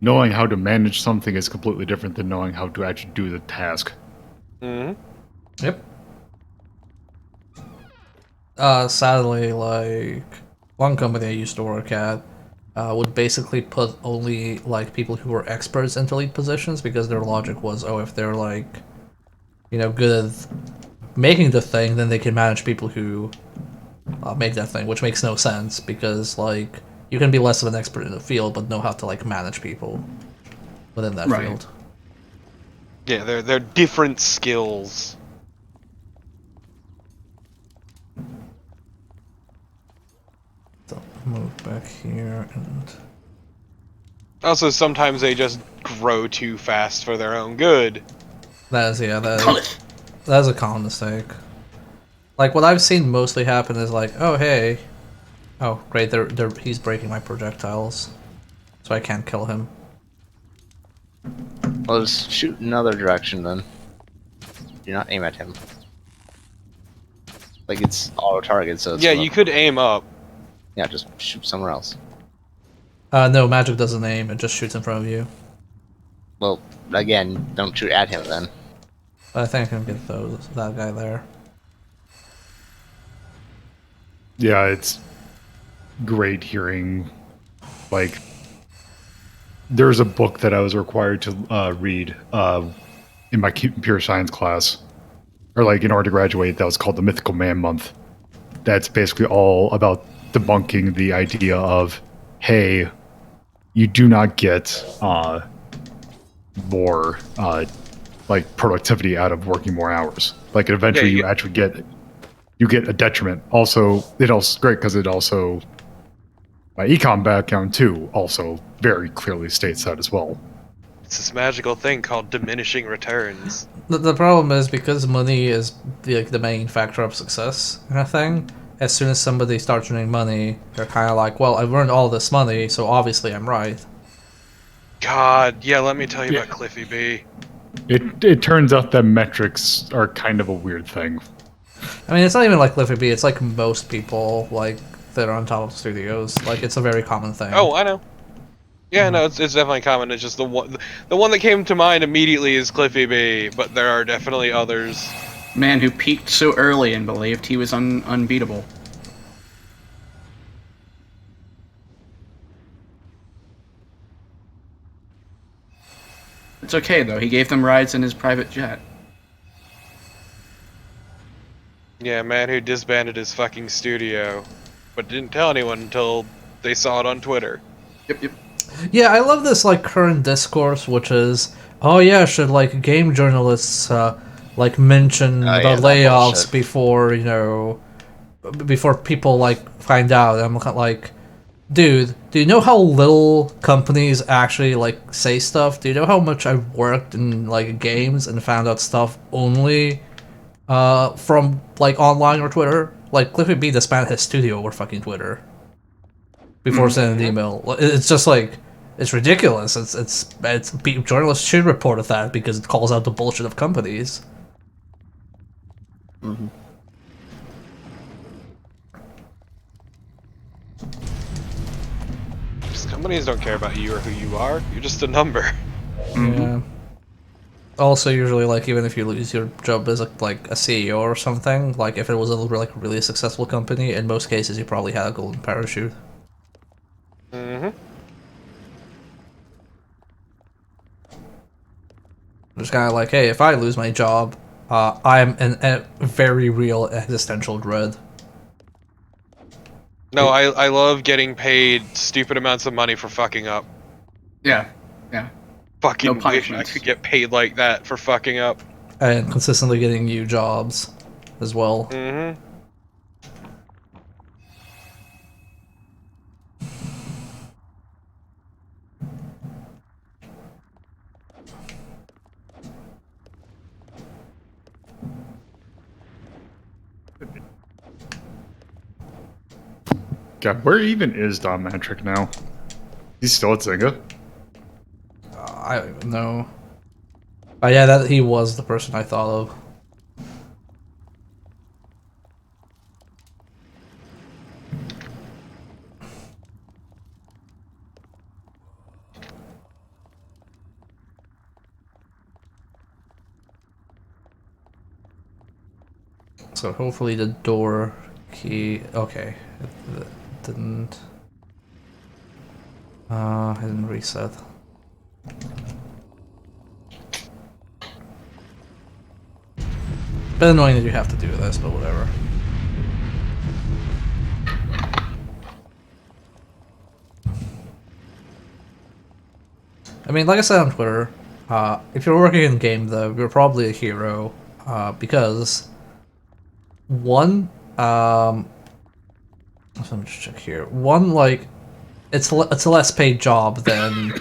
knowing how to manage something is completely different than knowing how to actually do the task. Hmm. Yep. Sadly, like, one company I used to work at would basically put only, like, people who were experts into lead positions because their logic was, oh, if they're, like, you know, good at making the thing, then they can manage people who make that thing, which makes no sense because, like, you can be less of an expert in the field but know how to, like, manage people within that Right. field. Yeah, they're different skills. So, move back here and... Also, sometimes they just grow too fast for their own good. That is, yeah, Call it. that is a common mistake. Like, what I've seen mostly happen is like, oh, hey. Oh, great, he's breaking my projectiles. So I can't kill him. Well, just shoot in another direction then. Do not aim at him. Like it's auto target, so it's Yeah, gonna- you could aim up. Yeah, just shoot somewhere else. No, magic doesn't aim, it just shoots in front of you. Well, again, don't shoot at him then. But I think I can get that guy there. Yeah, it's great hearing, like, there's a book that I was required to read in my computer science class, or like in order to graduate, that was called the Mythical Man Month. That's basically all about debunking the idea of, hey, you do not get more like productivity out of working more hours. Like eventually, Yeah, you actually get a detriment. Also, it also great because it also my econ background too also very clearly states that as well. It's this magical thing called diminishing returns. The problem is because money is the main factor of success in a thing. As soon as somebody starts earning money, they're kind of like, well, I've earned all this money, so obviously I'm right. God, yeah, let me tell you about Cliffy B. It turns out that metrics are kind of a weird thing. I mean, it's not even like Cliffy B. It's like most people like that are on top of studios. Like it's a very common thing. Oh, I know. Yeah, no, it's definitely common. It's just the one that came to mind immediately is Cliffy B, but there are definitely others. Man who peaked so early and believed he was unbeatable. It's okay though. He gave them rides in his private jet. Yeah, man who disbanded his fucking studio, but didn't tell anyone until they saw it on Twitter. Yep. Yeah, I love this like current discourse, which is, oh yeah, should like game journalists like mention Oh, the yeah, that layoffs bullshit. before before people like find out? I'm like, dude, do you know how little companies actually like say stuff? Do you know how much I've worked in like games and found out stuff only from like online or Twitter? Like Cliffy B disbanded his studio over fucking Twitter before sending an email. It's just like it's ridiculous. It's journalists should report that because it calls out the bullshit of companies. Mm-hmm. Just companies don't care about you or who you are. You're just a number. Yeah. Also, usually, like, even if you lose your job as like a CEO or something, like if it was a like really successful company, in most cases you probably had a golden parachute. Mm-hmm. It's kind of like, hey, if I lose my job, I am in a very real existential dread. No, I love getting paid stupid amounts of money for fucking up. Yeah, yeah. Fucking No wish I punishments. could get paid like that for fucking up. And consistently getting new jobs as well. Mm-hmm. God, where even is Don Matrick now? He's still at Zynga? I don't even know. Yeah, that he was the person I thought of. So hopefully the door key. Okay, it didn't. It didn't reset. Bit annoying that you have to do this, but whatever. I mean, like I said on Twitter, if you're working in game though, you're probably a hero, because one, let me just check here. One, like, it's a less paid job than,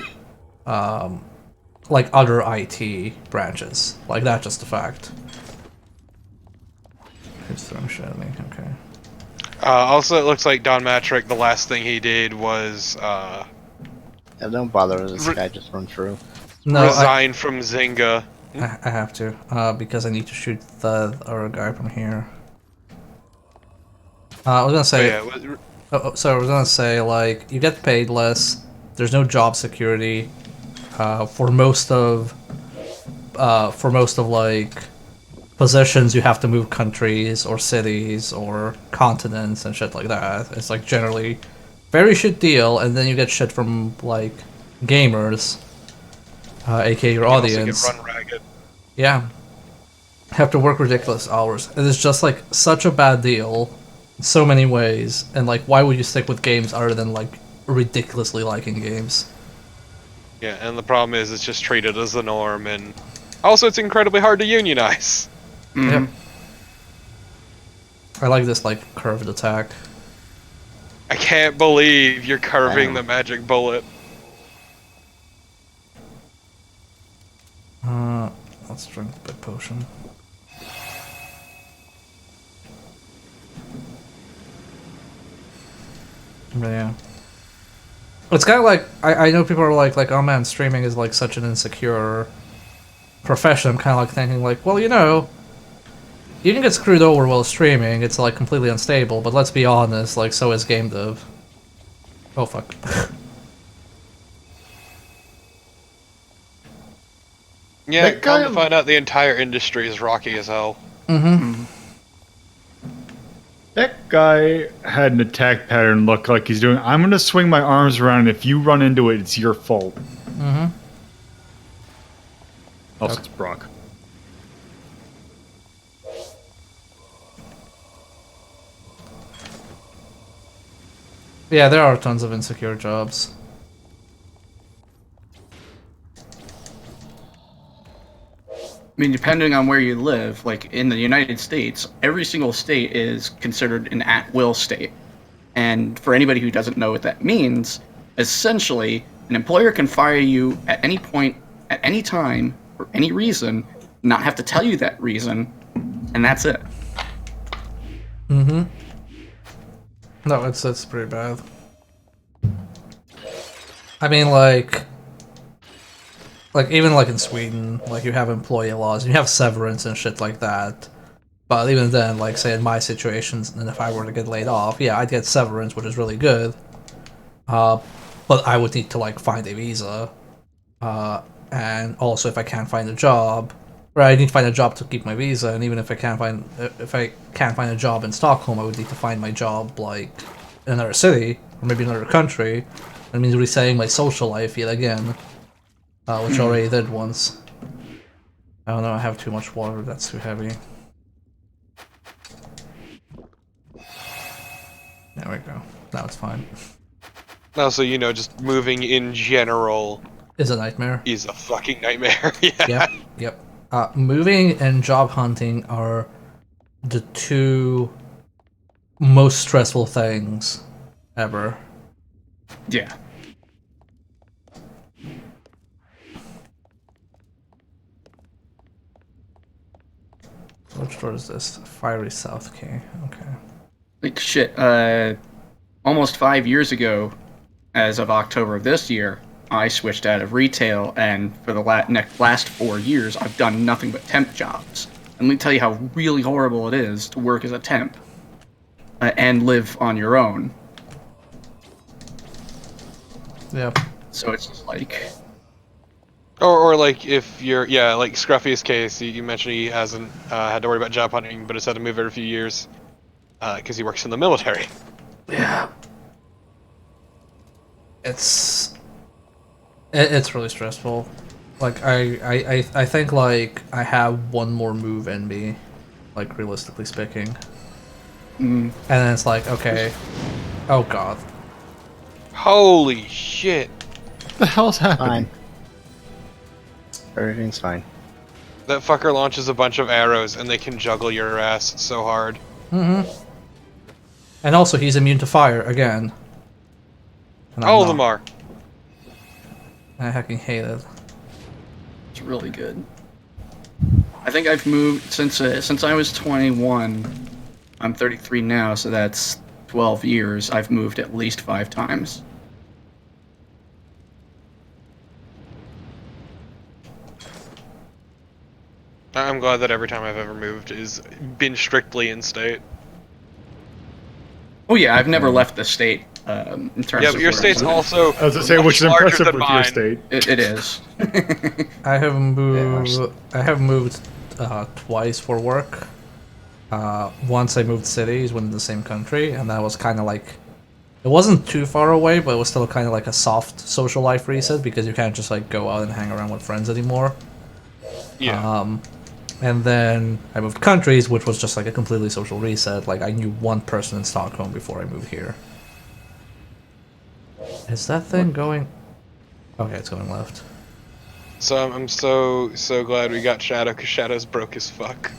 like other IT branches. Like that's just a fact. Who's throwing shit at me? Okay. Also, it looks like Don Matrick, the last thing he did was Yeah, don't bother with this guy, just run through. No, resign from Zynga. I have to, because I need to shoot the other guy from here. I was gonna say, so I was gonna say, like, you get paid less. There's no job security, for most of like positions. You have to move countries or cities or continents and shit like that. It's like generally very shit deal, and then you get shit from like gamers, aka your audience. Also get run ragged. Yeah. Have to work ridiculous hours. It is just like such a bad deal in so many ways. And like, why would you stick with games other than like ridiculously liking games? Yeah, and the problem is it's just treated as the norm, and also it's incredibly hard to unionize. Yep. I like this like curved attack. I can't believe you're carving the magic bullet. Let's drink the big potion. But yeah. It's kind of like, I know people are like, oh man, streaming is like such an insecure profession. I'm kind of like thinking like, well, you know, you can get screwed over while streaming. It's like completely unstable, but let's be honest, like so is game dev. Oh fuck. Yeah, That come guy- to find out the entire industry is rocky as hell. That guy had an attack pattern look like he's doing, I'm gonna swing my arms around, and if you run into it, it's your fault. Also, it's Brock. Yeah, there are tons of insecure jobs. I mean, depending on where you live, like in the United States, every single state is considered an at-will state. And for anybody who doesn't know what that means, essentially, an employer can fire you at any point, at any time, for any reason, not have to tell you that reason, and that's it. No, it's pretty bad. I mean, like even like in Sweden, like you have employee laws, and you have severance and shit like that. But even then, like say in my situations, and if I were to get laid off, yeah, I'd get severance, which is really good. But I would need to like find a visa, and and also if I can't find a job, right, I need to find a job to keep my visa, and even if I can't find a job in Stockholm, I would need to find my job like in another city or maybe another country. That means resetting my social life yet again, which I already did once. I don't know. I have too much water. That's too heavy. There we go. Now it's fine. No, so you know, just moving in general Is a nightmare. is a fucking nightmare. Yeah. Yep. Moving and job hunting are the two most stressful things ever. Yeah. Which door is this? Fiery South Key. Okay. Like shit. Almost 5 years ago, as of October of this year, I switched out of retail, and for the last 4 years, I've done nothing but temp jobs. And let me tell you how really horrible it is to work as a temp and live on your own. Yep. So it's just like, Or like if you're, yeah, like Scruffy's case, you mentioned he hasn't had to worry about job hunting, but has had to move every few years because he works in the military. Yeah. It's really stressful. Like I think like I have one more move in me, like realistically speaking. And then it's like, okay, oh god. Holy shit! What the hell's happening? Fine. Everything's fine. That fucker launches a bunch of arrows and they can juggle your ass so hard. Mm-hmm. And also he's immune to fire again. And I'm All of not. them are. I fucking hate it. it's really good. I think I've moved since I was 21. I'm 33 now, so that's 12 years. I've moved at least 5 times. I'm glad that every time I've ever moved is been strictly in state. Oh yeah, I've never left the state. In terms Yeah, of but your where I state's live. also I was gonna say, much which is larger impressive than with your mine. state. It is. I have moved twice for work. Once I moved cities within the same country, and that was kind of like, it wasn't too far away, but it was still kind of like a soft social life reset because you can't just like go out and hang around with friends anymore. Yeah. And then I moved countries, which was just like a completely social reset. Like I knew one person in Stockholm before I moved here. Is that thing going? Okay, it's going left. So I'm so glad we got Shadow, because Shadow's broke as fuck.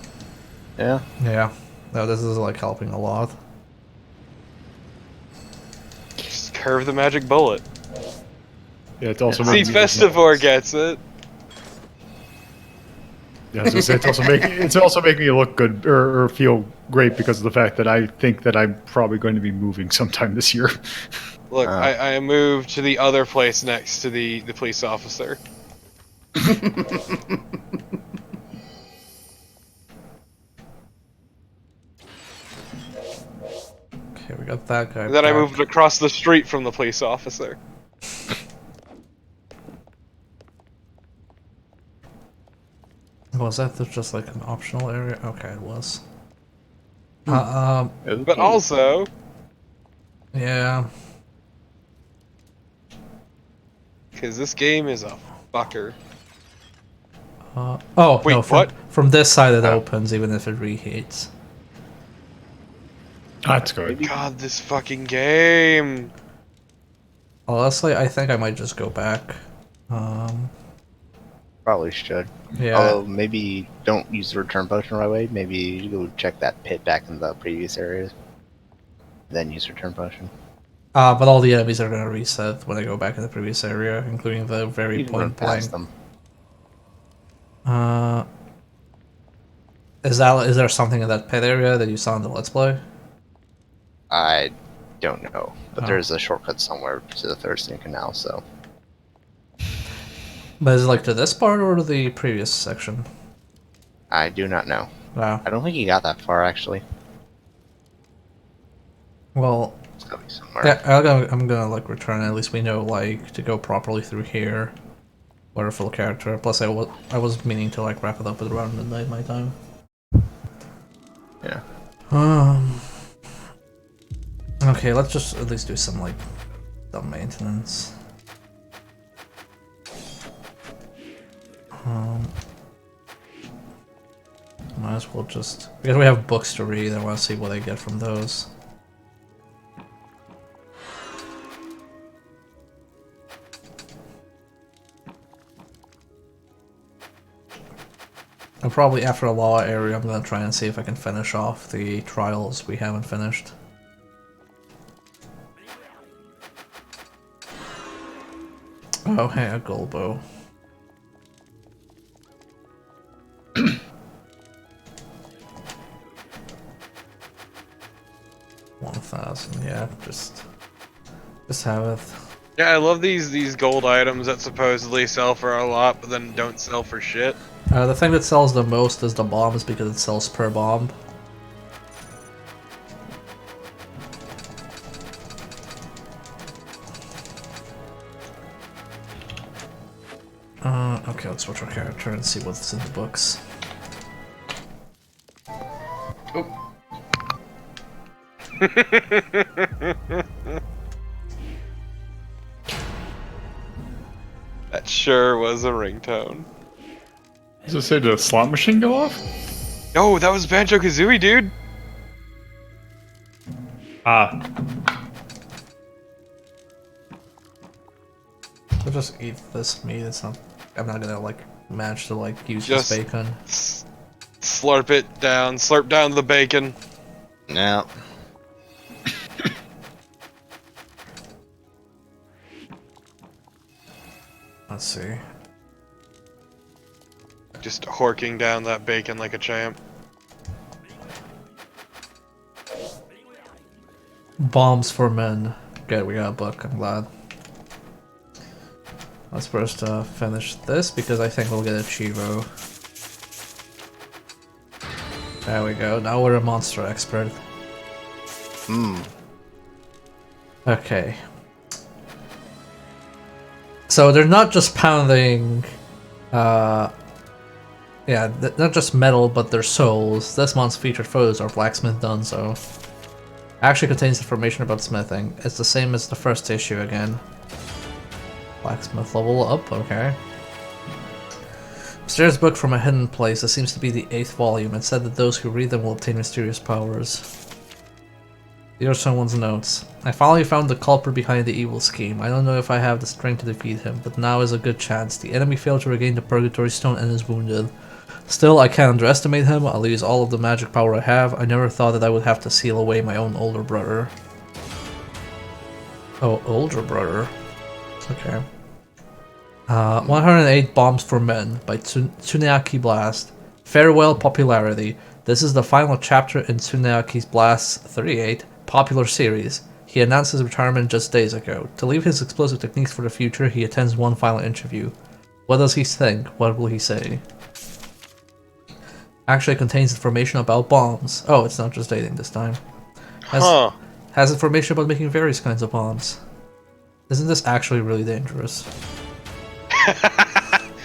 Yeah. Yeah. No, this is like helping a lot. Just curve the magic bullet. Yeah, it's also See, making me- Festivore gets it. Yeah, I was gonna say, it's also making me look good or feel great because of the fact that I think that I'm probably going to be moving sometime this year. Look, I moved to the other place next to the police officer. Okay, we got that guy. And then I back. moved across the street from the police officer. Was that just like an optional area? Okay, it was. But also, Yeah. because this game is a fucker. Oh, Wait, no, what? from this side it opens even if it reheats. That's good. God, this fucking game. Honestly, I think I might just go back. Probably should. Yeah. Although maybe don't use the return potion right away. Maybe you go check that pit back in the previous areas. Then use return potion. But all the enemies are gonna reset when I go back in the previous area, including the very You can run point blank. past them. Is there something in that pit area that you saw in the Let's Play? I don't know, but Oh. there's a shortcut somewhere to the Thurston Canal. So But is it like to this part or to the previous section? I do not know. Wow. I don't think he got that far actually. Well, It's gotta be somewhere. yeah, I'm gonna like return. At least we know like to go properly through here. Wonderful character. Plus, I was meaning to like wrap it up at around midnight my time. Yeah. Okay, let's just at least do some like dumb maintenance. Might as well just because we have books to read. I want to see what I get from those. And probably after a law area, I'm gonna try and see if I can finish off the trials we haven't finished. Oh, hey, a gold bow. $1,000, yeah, just have it. Yeah, I love these gold items that supposedly sell for a lot, but then don't sell for shit. The thing that sells the most is the bombs because it sells per bomb. Okay, let's switch our character and see what's in the books. Oh, That sure was a ringtone. Does it say the slot machine go off? No, that was Banjo-Kazooie, dude! Ah, I'll just eat this meat. It's not. I'm not gonna like manage to like use Just this bacon. Slurp it down, slurp down the bacon. No. Let's see. Just horking down that bacon like a champ. Bombs for men. Good, we got a book. I'm glad. Let's first finish this because I think we'll get a Chivo. There we go. Now we're a monster expert. Hmm. Okay. So they're not just pounding, not just metal, but their souls. This month's featured photos are Blacksmith Dunzo. Actually contains information about smithing. It's the same as the first issue again. Blacksmith level up, okay. Mysterious book from a hidden place. It seems to be the 8th volume. It said that those who read them will obtain mysterious powers. These are someone's notes. I finally found the culprit behind the evil scheme. I don't know if I have the strength to defeat him, but now is a good chance. The enemy failed to regain the Purgatory Stone and is wounded. Still, I can't underestimate him. I'll use all of the magic power I have. I never thought that I would have to seal away my own older brother. Oh, older brother. Okay. 108 Bombs for Men by Tsuneaki Blast. Farewell popularity. This is the final chapter in Tsuneaki's Blast 38 popular series. He announced his retirement just days ago. To leave his explosive techniques for the future, he attends one final interview. What does he think? What will he say? Actually contains information about bombs. Oh, it's not just dating this time. Has information about making various kinds of bombs. Isn't this actually really dangerous?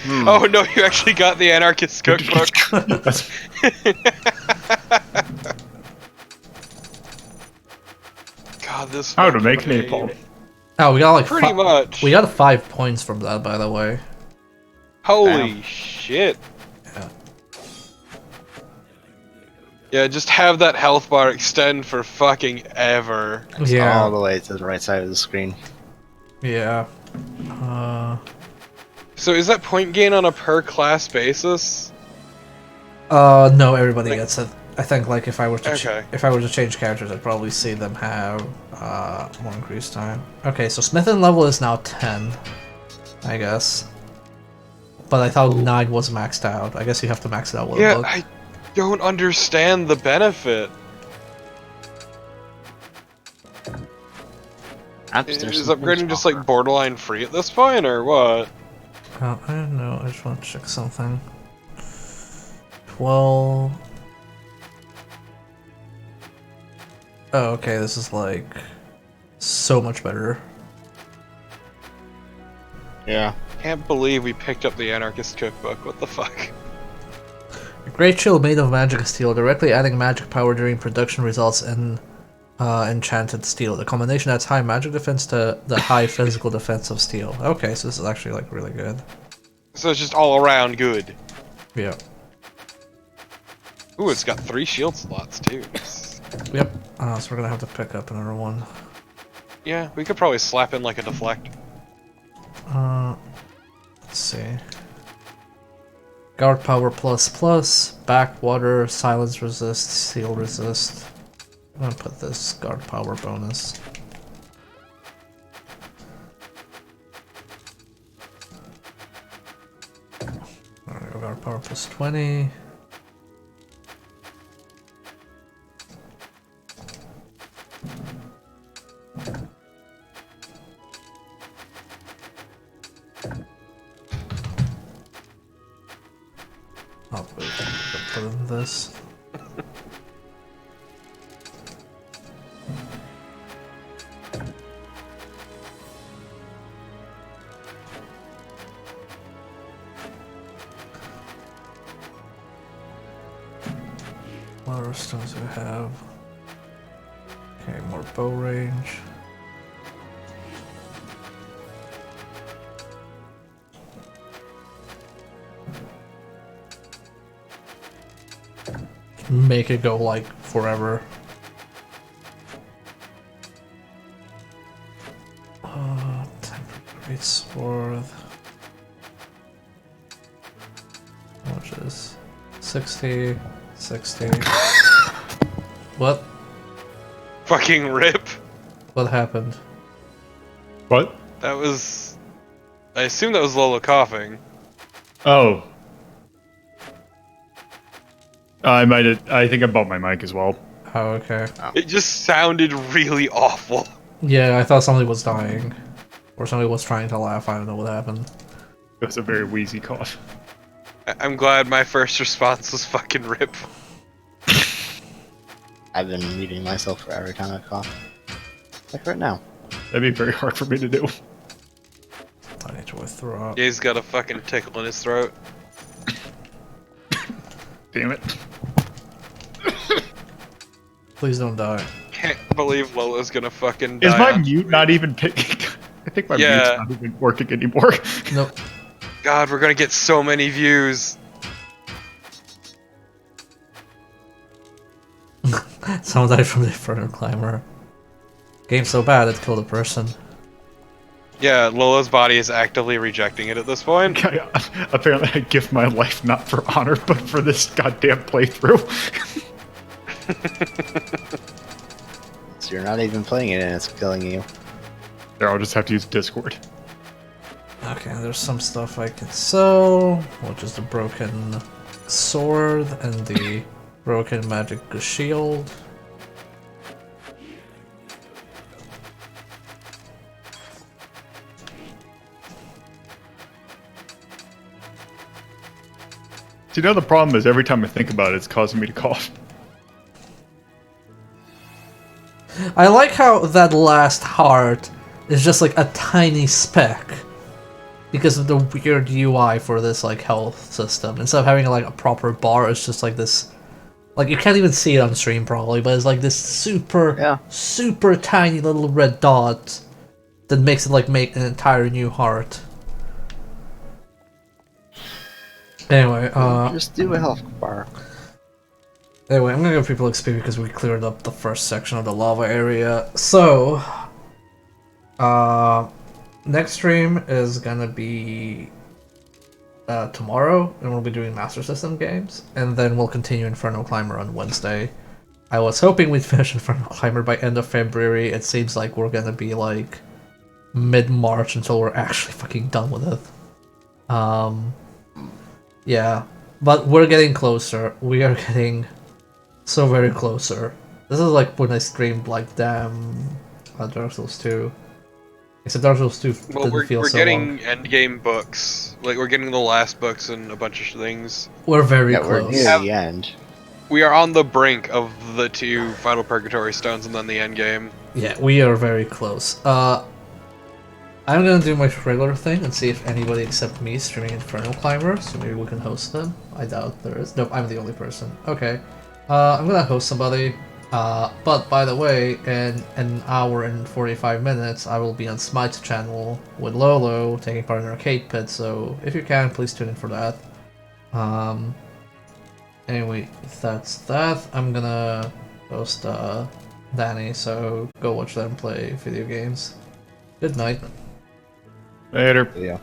Oh no, you actually got the Anarchist Cookbook. God, this how to make fucking napalm. game. Oh, we got like Pretty much. We got 5 points from that, by the way. Holy shit. Yeah. Yeah, just have that health bar extend for fucking ever. Yeah. All the way to the right side of the screen. Yeah. So is that point gain on a per class basis? No, everybody gets it. I think like if I were to if I were to change characters, I'd probably see them have more increased time. Okay, so smithing level is now 10, I guess. But I thought 9 was maxed out. I guess you have to max it out with a book. I don't understand the benefit. Is upgrading just like borderline free at this point, or what? I don't know. I just want to check something. 12. Oh, okay. This is like so much better. Yeah. Can't believe we picked up the Anarchist Cookbook. What the fuck? A great shield made of magic steel, directly adding magic power during production results in enchanted steel. The combination adds high magic defense to the high physical defense of steel. Okay, so this is actually like really good. So it's just all around good. Yeah. Ooh, it's got 3 shield slots too. Yep. So we're gonna have to pick up another one. Yeah, we could probably slap in like a deflect. Let's see. Guard power plus, backwater, silence resist, seal resist. I'm gonna put this guard power bonus. Alright, guard power plus 20. Oh, wait, I put in this. What other stones do we have? Okay, more bow range. Make it go like forever. Temporary great sword. How much is 60? 60. What? Fucking rip. What happened? What? That was... I assume that was Lola coughing. Oh. I might have. I think I bumped my mic as well. Oh, okay. It just sounded really awful. Yeah, I thought somebody was dying. Or somebody was trying to laugh, I don't know what happened. It was a very wheezy cough. I'm glad my first response was fucking rip. I've been muting myself for every time I cough. Like right now. That'd be very hard for me to do. I need to withdraw. He's got a fucking tickle in his throat. Damn it. Please don't die. Can't believe Lola's gonna fucking die. Is my on- mute not even picking? I think my Yeah. mute's not even working anymore. Nope. God, we're gonna get so many views. Someone died from the Inferno Climber. Game so bad it killed a person. Yeah, Lola's body is actively rejecting it at this point. Apparently I give my life not for honor, but for this goddamn playthrough. So you're not even playing it and it's killing you. There, I'll just have to use Discord. Okay, there's some stuff I can sell, which is the broken sword and the broken magic shield. So you know the problem is every time I think about it, it's causing me to cough. I like how that last heart is just like a tiny speck because of the weird UI for this like health system. Instead of having like a proper bar, it's just like this. Like you can't even see it on stream probably, but it's like this super tiny little red dot that makes it like make an entire new heart. Anyway, Just do a health bar. Anyway, I'm gonna give people XP because we cleared up the first section of the lava area. So, next stream is gonna be tomorrow, and we'll be doing Master System games, and then we'll continue Inferno Climber on Wednesday. I was hoping we'd finish Inferno Climber by end of February. It seems like we're gonna be like mid-March until we're actually fucking done with it. Yeah, but we're getting closer. We are getting so very closer. This is like when I screamed like damn Dark Souls 2. Except Dark Souls 2 Well, didn't feel we're so getting long. endgame books. Like, we're getting the last books and a bunch of things. We're very Yeah, we're close. near the end. We are on the brink of the 2 Final Purgatory Stones and then the endgame. Yeah, we are very close. I'm gonna do my regular thing and see if anybody except me is streaming Inferno Climber, so maybe we can host them. I doubt there is. Nope, I'm the only person. Okay. I'm gonna host somebody. But by the way, in an hour and 45 minutes, I will be on Smite's channel with Lolo, taking part in Arcade Pit, so if you can, please tune in for that. Anyway, that's that. I'm gonna host Danny, so go watch them play video games. Good night. Later. Yeah.